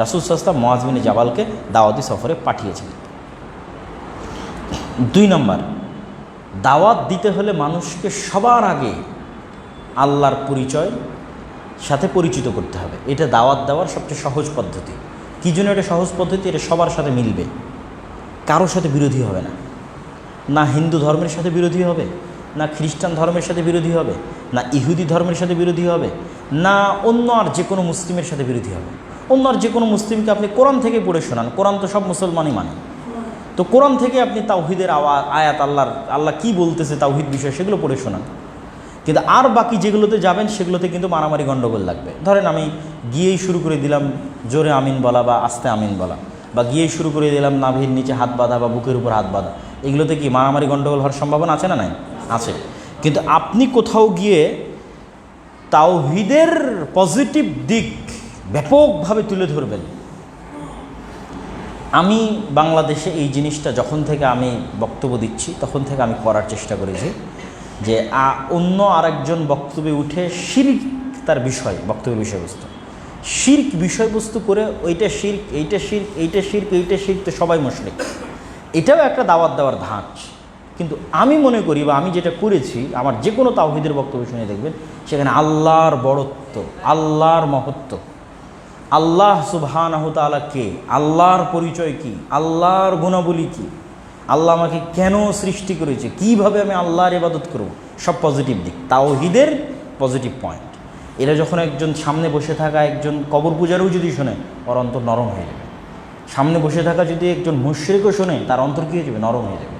রাসূল সাল্লাল্লাহু আলাইহি ওয়াসাল্লাম মুআয বিন জাবালকে দাওয়াতি সফরে পাঠিয়েছিলেন। 2 নম্বর, দাওয়াত দিতে হলে মানুষকে সবার আগে আল্লাহর পরিচয় সাথে পরিচিত করতে হবে। এটা দাওয়াত দেওয়ার সবচেয়ে সহজ পদ্ধতি। কী জন্য এটা সহজ পদ্ধতি? এটা সবার সাথে মিলবে, কারোর সাথে বিরোধী হবে না। না হিন্দু ধর্মের সাথে বিরোধী হবে, না খ্রিস্টান ধর্মের সাথে বিরোধী হবে, না ইহুদি ধর্মের সাথে বিরোধী হবে, না অন্য আর যে কোনো মুসলিমের সাথে বিরোধী হবে। অন্য আর যে কোনো মুসলিমকে আপনি কোরআন থেকে পড়ে শোনান, কোরআন তো সব মুসলমানই মানে, তো কোরআন থেকে আপনি তাওহীদের আয়াত, আল্লাহ কী বলতেছে তাওহীদ বিষয়ে সেগুলো পড়ে শোনান। কিন্তু আর বাকি যেগুলোতে যাবেন সেগুলোতে কিন্তু মারামারি গণ্ডগোল লাগবে। ধরেন আমি গিয়েই শুরু করে দিলাম জোরে আমিন বলা বা আস্তে আমিন বলা, বা গিয়েই শুরু করে দিলাম নাভির নিচে হাত বাঁধা বা বুকের উপর হাত বাঁধা, এগুলোতে কি মারামারি গণ্ডগোল হওয়ার সম্ভাবনা আছে না? নাই, আছে। কিন্তু আপনি কোথাও গিয়ে তাওহীদের পজিটিভ দিক ব্যাপকভাবে তুলে ধরবেন। আমি বাংলাদেশে এই জিনিসটা যখন থেকে আমি বক্তব্য দিচ্ছি তখন থেকে আমি করার চেষ্টা করেছি যে অন্য আরেকজন বক্তব্যে উঠে শিরক তার বিষয়, বক্তব্যের বিষয়বস্তু শিরক বিষয়বস্তু করে ওইটা শিরক, এইটা শিরক, এইটা শিরক, এইটা শিরক, তো সবাই মুশরিক, এটাও একটা দাওয়াত দেওয়ার ধাঁচ। কিন্তু আমি মনে করি বা আমি যেটা করেছি, আমার যে কোনো তাওহীদের বক্তব্য শুনে দেখবেন সেখানে আল্লাহর বড়ত্ব, আল্লাহর মহত্ব, আল্লাহ সুবহানাহু তাআলা কে, আল্লাহর পরিচয় কি, আল্লাহর গুণাবলী কি, আল্লাহ আমাকে কেন সৃষ্টি করেছে, কিভাবে আমি আল্লাহর ইবাদত করব, সব পজিটিভ দিক, তাওহীদের পজিটিভ পয়েন্ট। এরা যখন একজন সামনে বসে থাকা একজন কবর পূজারও যদি শোনে, ওর অন্তর নরম হয়ে যাবে। সামনে বসে থাকা যদি একজন মুশরিকও শোনে, তার অন্তর কী হয়ে যাবে? নরম হয়ে যাবে।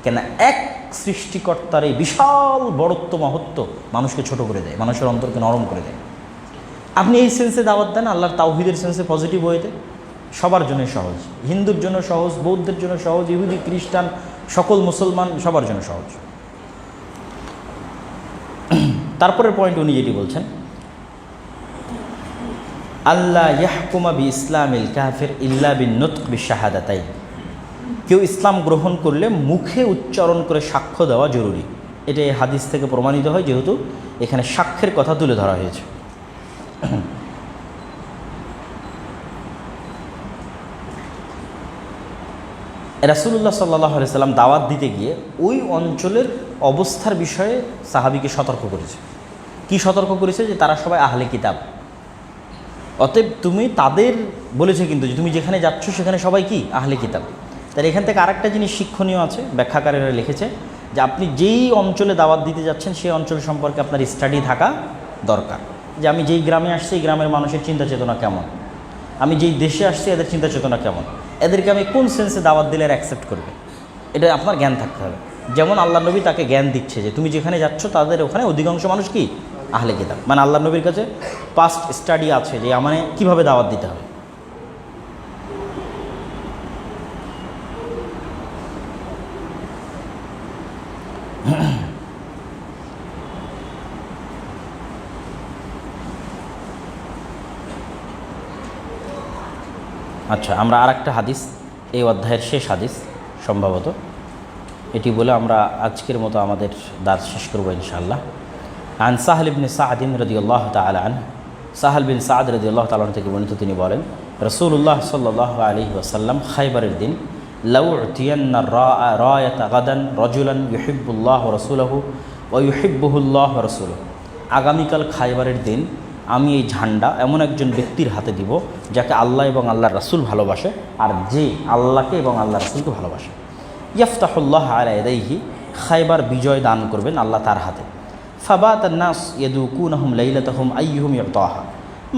কেন? এক সৃষ্টিকর্তার এই বিশাল বড়ত্ব, মহত্ব মানুষকে ছোট করে দেয়, মানুষের অন্তরকে নরম করে দেয়। আপনি এই সেন্সে দাওয়াত দেন, আল্লাহর তাওহীদের সেন্সে পজিটিভ ওয়েতে, সবার জন্য সহজ, হিন্দুর জন্য সহজ, বৌদ্ধের জন্য সহজ, ইহুদি, খ্রিস্টান, সকল মুসলমান, সবার জন্য সহজ। তারপরের পয়েন্ট উনি যেটি বলছেন, আল্লাহ ইয়াহকুমা বি ইসলামিল কাফির ইল্লা বিন নুতক বি শাহাদাতাইন, কেউ ইসলাম গ্রহণ করলে মুখে উচ্চারণ করে সাক্ষ্য দেওয়া জরুরি। এটা এই হাদিস থেকে প্রমাণিত হয়, যেহেতু এখানে সাক্ষ্যের কথা তুলে ধরা হয়েছে। রাসূলুল্লাহ সাল্লাল্লাহু আলাইহি সাল্লাম দাওয়াত দিতে গিয়ে ওই অঞ্চলের অবস্থার বিষয়ে সাহাবীকে সতর্ক করেছে। কি সতর্ক করেছে? যে তারা সবাই আহলে কিতাব, অতএব তুমি তাদের বলেছে কিন্তু যে তুমি যেখানে যাচ্ছ সেখানে সবাই কি আহলে কিতাব। তার এখান থেকে আরেকটা জিনিস শিক্ষণীয় আছে, ব্যাখ্যাকারেরা লিখেছে যে আপনি যেই অঞ্চলে দাওয়াত দিতে যাচ্ছেন সেই অঞ্চল সম্পর্কে আপনার স্টাডি থাকা দরকার। যে আমি যেই গ্রামে আসছি এই গ্রামের মানুষের চিন্তা চেতনা কেমন, আমি যেই দেশে আসছি এদের চিন্তা চেতনা কেমন, এদেরকে আমি কোন সেন্সে দাওয়াত দিলে আর অ্যাকসেপ্ট করবে, এটা আপনার জ্ঞান থাকতে হবে। যেমন আল্লাহ নবী তাকে জ্ঞান দিচ্ছে যে তুমি যেখানে যাচ্ছ তাদের ওখানে অধিকাংশ মানুষ কি আহলে কিতাব, মানে আল্লাহ নবীর কাছে পাস্ট স্টাডি আছে যে মানে কীভাবে দাওয়াত দিতে হবে। আচ্ছা, আমরা আর একটা হাদিস, এই অধ্যায়ের শেষ হাদিস সম্ভবত, এটি বলে আমরা আজকের মতো আমাদের দাস শেষ করবো ইনশাআল্লাহ। আন সাহল ইবনে সা'দ রাদিয়াল্লাহু তাআলা আনহু, সাহল বিন সা'দ রাদিয়াল্লাহু তাআলা থেকে বর্ণিত, তিনি বলেন রাসূলুল্লাহ সাল্লাল্লাহু আলাইহি ওয়াসাল্লাম খায়বারের দিন লাউ উতিয়ান্না রায়াতা গাদান রাজুলান ইউহিব্বুল্লাহ ওয়া রাসূলুহু ওয়া ইউহিব্বুহুল্লাহ ওয়া রাসূলুহু, আগামীকাল খায়বারের দিন আমি এই ঝান্ডা এমন একজন ব্যক্তির হাতে দিব যাকে আল্লাহ এবং আল্লাহর রাসূল ভালোবাসে আর যে আল্লাহকে এবং আল্লাহর রাসূলকে ভালোবাসে। ইয়াফতাহুল্লাহ আলা ইয়াদাইহি, খায়বার বিজয় দান করবেন আল্লাহ তার হাতে। ফাবাতান নাস ইয়াদুকুনহুম লাইলাতাহুম আইয়ুহুম ইয়াতাহা,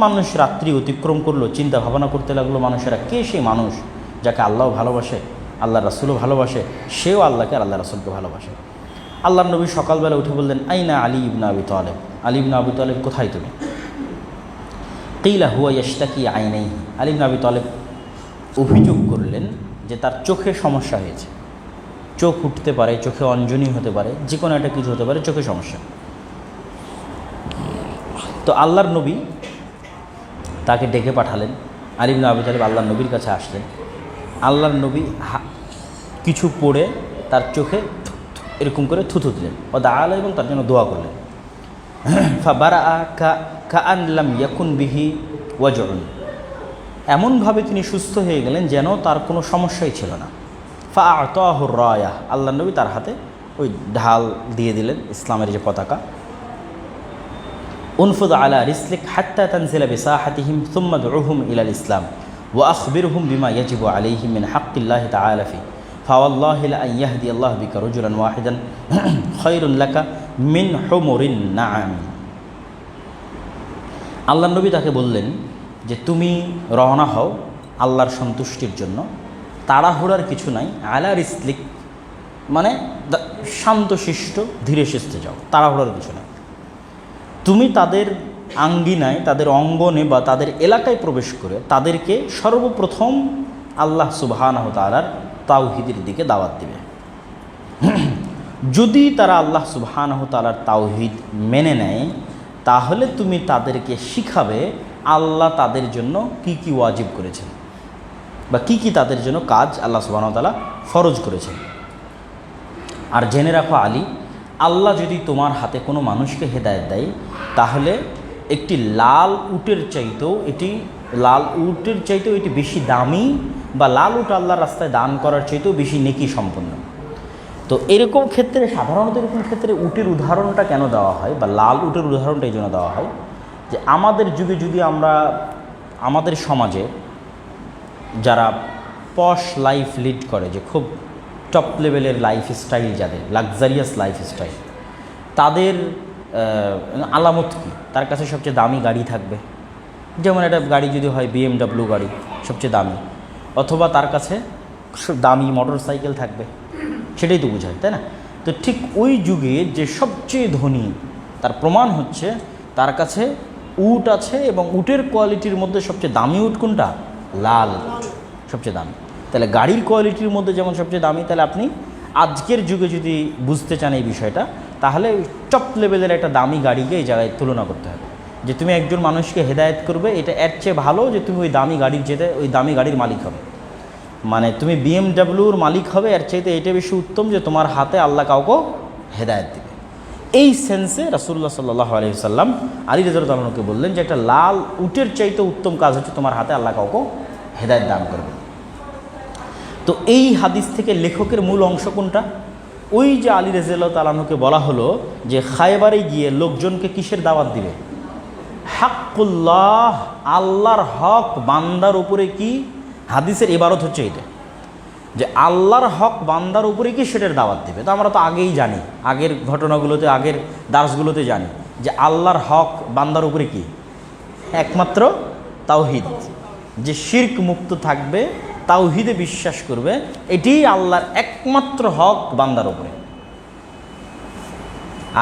মানুষ রাত্রি অতিক্রম করলো, চিন্তা ভাবনা করতে লাগলো মানুষেরা কে সেই মানুষ যাকে আল্লাহ ভালোবাসে, আল্লাহর রাসূলও ভালোবাসে, সেও আল্লাহকে আর আল্লাহর রাসূলকে ভালোবাসে। আল্লাহর নবী সকালবেলা উঠে বললেন আইনা আলী ইবনে আবি তালেব, আলী ইবনে আবি তালেব কোথায় তুমি? কিলা হুয়া ইয়াশতাকি আইনাইহি, আলী ইবনে আবি তালেব অভিযোগ করলেন যে তার চোখে সমস্যা হয়েছে, চোখ উঠতে পারে, চোখে অঞ্জনি হতে পারে, যে কোনো একটা কিছু হতে পারে, চোখে সমস্যা। তো আল্লাহর নবী তাকে ডেকে পাঠালেন। আলী ইবনে আবি তালেব আল্লাহর নবীর কাছে আসলেন। আল্লাহর নবী কিছু পড়ে তার চোখে এরকম করে থুথু দিলেন, ও দাআলা, এবং তার জন্য দোয়া করলেন। ফাবারাআ কাআন লাম ইয়াকুন বিহি ওয়াজউন, এমনভাবে তিনি সুস্থ হয়ে গেলেন যেন তার কোনো সমস্যাই ছিল না। ফাআতাহুর রায়া, আল্লাহর নবী তার হাতে ওই ঢাল দিয়ে দিলেন, ইসলামের যে পতাকা। উনফুদ আলা রিসলিক হাত্তা তানজিলা বিসাহাতিহিম সুম্মা দুউহুম ইলাল ইসলাম ওয়া আখবিরহুম বিমা ইয়াজিবু আলাইহিম মিন হাক্কিল্লাহি তাআলা ফি ফাওয়াল্লাহি লা ইয়াহদিয়াল্লাহু বিকা রাজুলান ওয়াহিদান খায়রুন লাকা মিন হুমুরিন নাআম। আল্লাহর নবী তাকে বললেন যে তুমি রওনা হও আল্লাহর সন্তুষ্টির জন্য, তাড়াহুড়ার কিছু নাই। আলা রিসলিক মানে শান্তশিষ্ট ধীরে সুস্থে যাও, তাড়াহুড়ার কিছু নাই। তুমি তাদের আঙ্গিনায়, তাদের অঙ্গনে বা তাদের এলাকায় প্রবেশ করে তাদেরকে সর্বপ্রথম আল্লাহ সুবহানাহু ওয়া তাআলার তাওহীদের দিকে দাওয়াত দিবে। যদি তারা আল্লাহ সুবহানাহু ওয়া তাআলার তাওহীদ মেনে নেয় তাহলে তুমি তাদেরকে শিখাবে আল্লাহ তাদের জন্য কি কি ওয়াজিব করেছেন বা কি কি তাদের জন্য কাজ আল্লাহ সুবহানাহু ওয়া তাআলা ফরজ করেছেন। আর জেনে রাখো আলী, আল্লাহ যদি তোমার হাতে কোনো মানুষকে হেদায়েত দেয় তাহলে একটি লাল উটের চাইতেও এটি বেশি দামি, বা লাল উট আল্লাহর রাস্তায় দান করার চাইতেও বেশি নেকি সম্পন্ন। তো এরকম ক্ষেত্রে সাধারণত এরকম ক্ষেত্রে উটের উদাহরণটা কেন দেওয়া হয় বা লাল উটের উদাহরণটা এই জন্য দেওয়া হয় যে আমাদের যুগে যদি আমরা আমাদের সমাজে যারা পশ লাইফ লিড করে, যে খুব টপ লেভেলের লাইফস্টাইল, যাদের লাক্সারিয়াস লাইফস্টাইল, তাদের আলামত কী? তার কাছে সবচেয়ে দামি গাড়ি থাকবে, যেমন একটা গাড়ি যদি হয় BMW গাড়ি সবচেয়ে দামি, অথবা তার কাছে দামি মোটর সাইকেল থাকবে, সেটাই তো বোঝায়, তাই না? তো ঠিক ওই যুগে যে সবচেয়ে ধনী, তার প্রমাণ হচ্ছে তার কাছে উট আছে, এবং উটের কোয়ালিটির মধ্যে সবচেয়ে দামি উট কোনটা? লাল উট, সবচেয়ে দামি। তাহলে গাড়ির কোয়ালিটির মধ্যে যেমন সবচেয়ে দামি, তাহলে আপনি আজকের যুগে যদি বুঝতে চান এই বিষয়টা, তাহলে টপ লেভেলের একটা দামি গাড়িকে এই জায়গায় তুলনা করতে হবে। যে তুমি একজন মানুষকে হেদায়েত করবে, এটা এর চেয়ে ভালো যে তুমি ওই দামি গাড়ির মালিক হবে। মানে তুমি বিএমডাব্লিউর মালিক হবে, এর চাইতে এটা বেশি উত্তম যে তোমার হাতে আল্লাহ কাউকে হেদায়েত দিবে। এই সেন্সে রাসূলুল্লাহ সাল্লাল্লাহু আলাইহি সাল্লাম আলী রাদিয়াল্লাহু তাআলাকে বললেন যে একটা লাল উটের চাইতে উত্তম কাজ হচ্ছে তোমার হাতে আল্লাহ কাউকে হেদায়েত দান করবে। তো এই হাদিস থেকে লেখকের মূল অংশ কোনটা? ওই যে আলী রাদিয়াল্লাহু তাআলাকে বলা হলো যে খায়বারে গিয়ে লোকজনকে কিসের দাওয়াত দিবে? হাক্কুল্লাহ, আল্লাহর হক বান্দার উপরে কি? হাদিসের ইবারত হচ্ছে এটা, যে আল্লাহর হক বান্দার উপরে কি সেটার দাওয়াত দেবে। তো আমরা তো আগেই জানি, আগের ঘটনাগুলোতে, আগের দার্সগুলোতে জানি যে আল্লাহর হক বান্দার উপরে কি? একমাত্র তাওহীদ, যে শিরক মুক্ত থাকবে, তাওহীদে বিশ্বাস করবে, এটিই আল্লাহর একমাত্র হক বান্দার উপরে।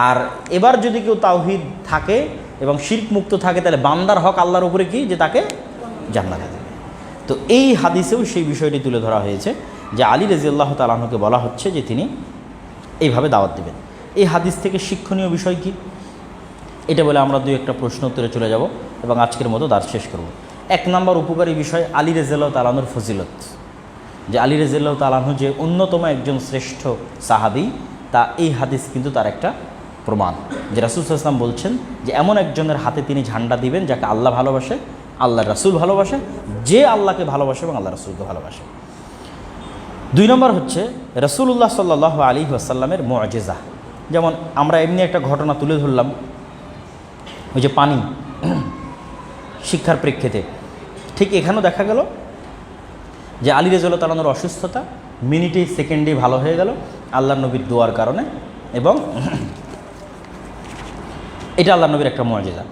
আর এবার যদি কেউ তাওহীদ থাকে এবং শিরক মুক্ত থাকে, তাহলে বান্দার হক আল্লাহর উপরে কি? যে তাকে জান্নাতে দেবে। তো এই হাদিসেও সেই বিষয়টি তুলে ধরা হয়েছে যে আলী রাদিয়াল্লাহু তাআলা আনহুকে বলা হচ্ছে যে তিনি এইভাবে দাওয়াত দেবেন। এই হাদিস থেকে শিক্ষণীয় বিষয় কি, এটা বলে আমরা দুই একটা প্রশ্ন উত্তরে চলে যাব এবং আজকের মতো দার্স শেষ করব। এক নম্বর উপকারী বিষয় আলী রাদিয়াল্লাহু তাআলা আনহুর ফজিলত, যে আলী রাদিয়াল্লাহু তাআলা আনহু যে অন্যতম একজন শ্রেষ্ঠ সাহাবী, তা এই হাদিস কিন্তু তার একটা প্রমাণ। যে রাসূল সাল্লাল্লাহু আলাইহি ওয়াসাল্লাম বলছেন যে এমন একজনের হাতে তিনি ঝান্ডা দিবেন যাকে আল্লাহ ভালোবাসে, আল্লাহ রাসূল ভালোবাসে, যে আল্লাহকে ভালোবাসে এবং আল্লাহ রাসূলকে ভালোবাসে। দুই নম্বর হচ্ছে রাসূলুল্লাহ সাল্লাল্লাহু আলাইহি ওয়াসাল্লামের মুআজিজা। যেমন আমরা এমনি একটা ঘটনা তুলে ধরলাম, ওই যে পানি শিক্ষার প্রেক্ষিতে, ঠিক এখানেও দেখা গেল যে আলী রাদিয়াল্লাহু তাআলার অসুস্থতা মিনিটেই সেকেন্ডেই ভালো হয়ে গেল আল্লাহর নবীর দোয়ার কারণে, এবং এটা আল্লাহর নবীর একটা মুআজিজা।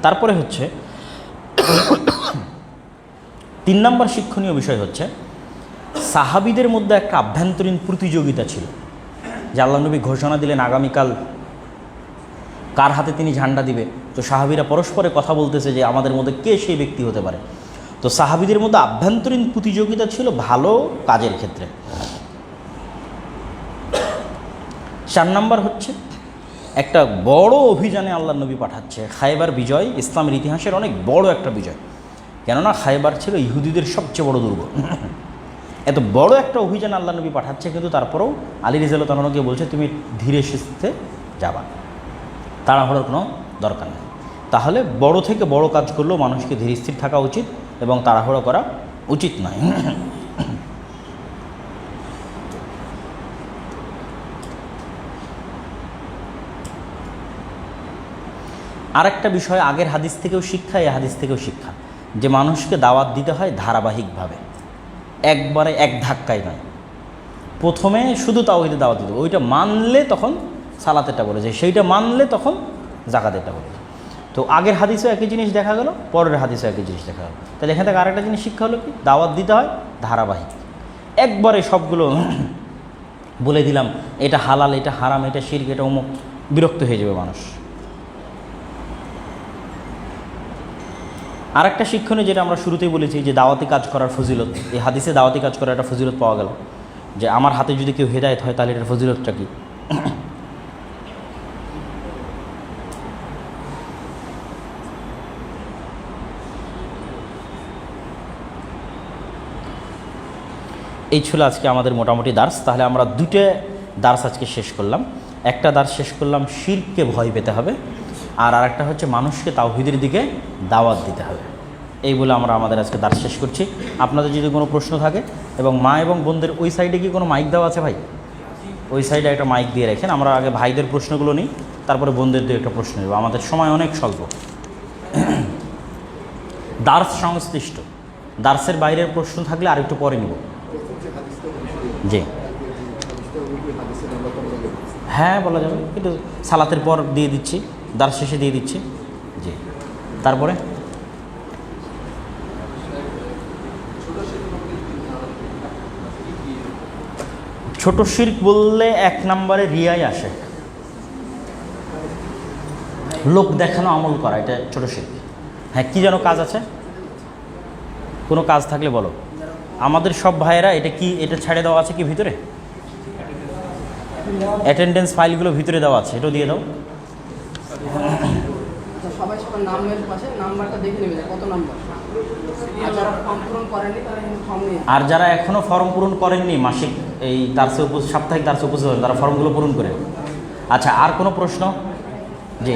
তারপরে হচ্ছে তিন নম্বর শিক্ষণীয় বিষয় হচ্ছে সাহাবীদের মধ্যে একটা আভ্যন্তরীণ প্রতিযোগিতা ছিল, যে আল্লাহ নবী ঘোষণা দিলেন আগামীকাল কার হাতে তিনি ঝান্ডা দিবে। তো সাহাবীরা পরস্পরে কথা বলতেছে যে আমাদের মধ্যে কে সেই ব্যক্তি হতে পারে। তো সাহাবীদের মধ্যে আভ্যন্তরীণ প্রতিযোগিতা ছিল ভালো কাজের ক্ষেত্রে। 4 নম্বর হচ্ছে একটা বড় অভিযানে আল্লাহ নবী পাঠাচ্ছে। খায়বার বিজয় ইসলামের ইতিহাসের অনেক বড় একটা বিজয়, কেননা খায়বার ছিল ইহুদিদের সবচেয়ে বড় দুর্গ। এত বড় একটা অভিযান আল্লাহ নবী পাঠাচ্ছে, কিন্তু তারপরেও আলী রাদিয়াল্লাহু তাআলাকে বলছে তুমি ধীরে সুস্থে যাবা, তাড়াহুড়োর কোনো দরকার নেই। তাহলে বড় থেকে বড় কাজ করলেও মানুষকে ধীরে স্থির থাকা উচিত এবং তাড়াহুড়ো করা উচিত নয়। আরেকটা বিষয় আগের হাদিস থেকেও শিক্ষা, এই হাদিস থেকেও শিক্ষা, যে মানুষকে দাওয়াত দিতে হয় ধারাবাহিকভাবে, একবারে এক ধাক্কায় নয়। প্রথমে শুধু তাওহীদে দাওয়াত দিতে হবে, ওইটা মানলে তখন সালাতেরটা বলে যায়, সেইটা মানলে তখন জাকাতেরটা বলে যায়। তো আগের হাদিসেও একই জিনিস দেখা গেল, পরের হাদিসেও একই জিনিস দেখা গেল। তাহলে এখান থেকে আরেকটা জিনিস শিক্ষা হলো কি, দাওয়াত দিতে হয় ধারাবাহিক। একবারে সবগুলো বলে দিলাম এটা হালাল, এটা হারাম, এটা শিরক, এটা অমুক, বিরক্ত হয়ে যাবে মানুষ। আরেকটা শিক্ষণীয় যেটা আমরা শুরুতেই বলেছি, যে দাওয়াতি কাজ করার ফজিলত, এই হাদিসে দাওয়াতি কাজ করার একটা ফজিলত পাওয়া গেল, যে আমার হাতে যদি কেউ হেদায়েত হয় তাহলে এটার ফজিলতটা কি। এই ছিল আজকে আমাদের মোটামুটি দার্স। তাহলে আমরা দুটো দার্স আজকে শেষ করলাম। একটা দার্স শেষ করলাম শিরককে ভয় পেতে হবে, আর আরেকটা হচ্ছে মানুষকে তাওহীদের দিকে দাওয়াত দিতে হবে। এই বলে আমরা আমাদের আজকে দার্স শেষ করছি। আপনাদের যদি কোনো প্রশ্ন থাকে, এবং মা এবং বোনদের ওই সাইডে কি কোনো মাইক দেওয়া আছে ভাই? ওই সাইডে একটা মাইক দিয়ে রাখেন, আমরা আগে ভাইদের প্রশ্নগুলো নিই, তারপরে বোনদের দিয়ে একটা প্রশ্ন নেব। আমাদের সময় অনেক স্বল্প। দার্স সংশ্লিষ্ট, দার্সের বাইরের প্রশ্ন থাকলে আর একটু পরে নিব। জি হ্যাঁ বলা যাবে, একটু সালাতের পর দিয়ে দিচ্ছি, দার্স শেষে দিয়ে দিচ্ছি। জি তারপরে ছোট শিরক বললে 1 নম্বরে রিয়াই আসে, লোক দেখানো আমল করা, এটা ছোট শিরক। হ্যাঁ কি যেন কাজ আছে, কোনো কাজ থাকলে বলো। আমাদের সব ভাইয়েরা এটা কি, এটা ছেড়ে দেওয়া আছে কি ভিতরে? অ্যাটেন্ডেন্স ফাইলগুলো ভিতরে দেওয়া আছে, এটাও দিয়ে দাও। সবাই সবার নামের পাশে নাম্বারটা দেখে নেবে যে কত নাম্বার। আর যারা ফর্ম পূরণ করেনি তারা কিন্তু ফর্ম নিয়ে আর যারা এখনও ফর্ম পূরণ করেননি মাসিক এই দার্সে সাপ্তাহিক দার্সে উপস্থিত হন, তারা ফর্মগুলো পূরণ করে। আচ্ছা, আর কোনো প্রশ্ন? জি।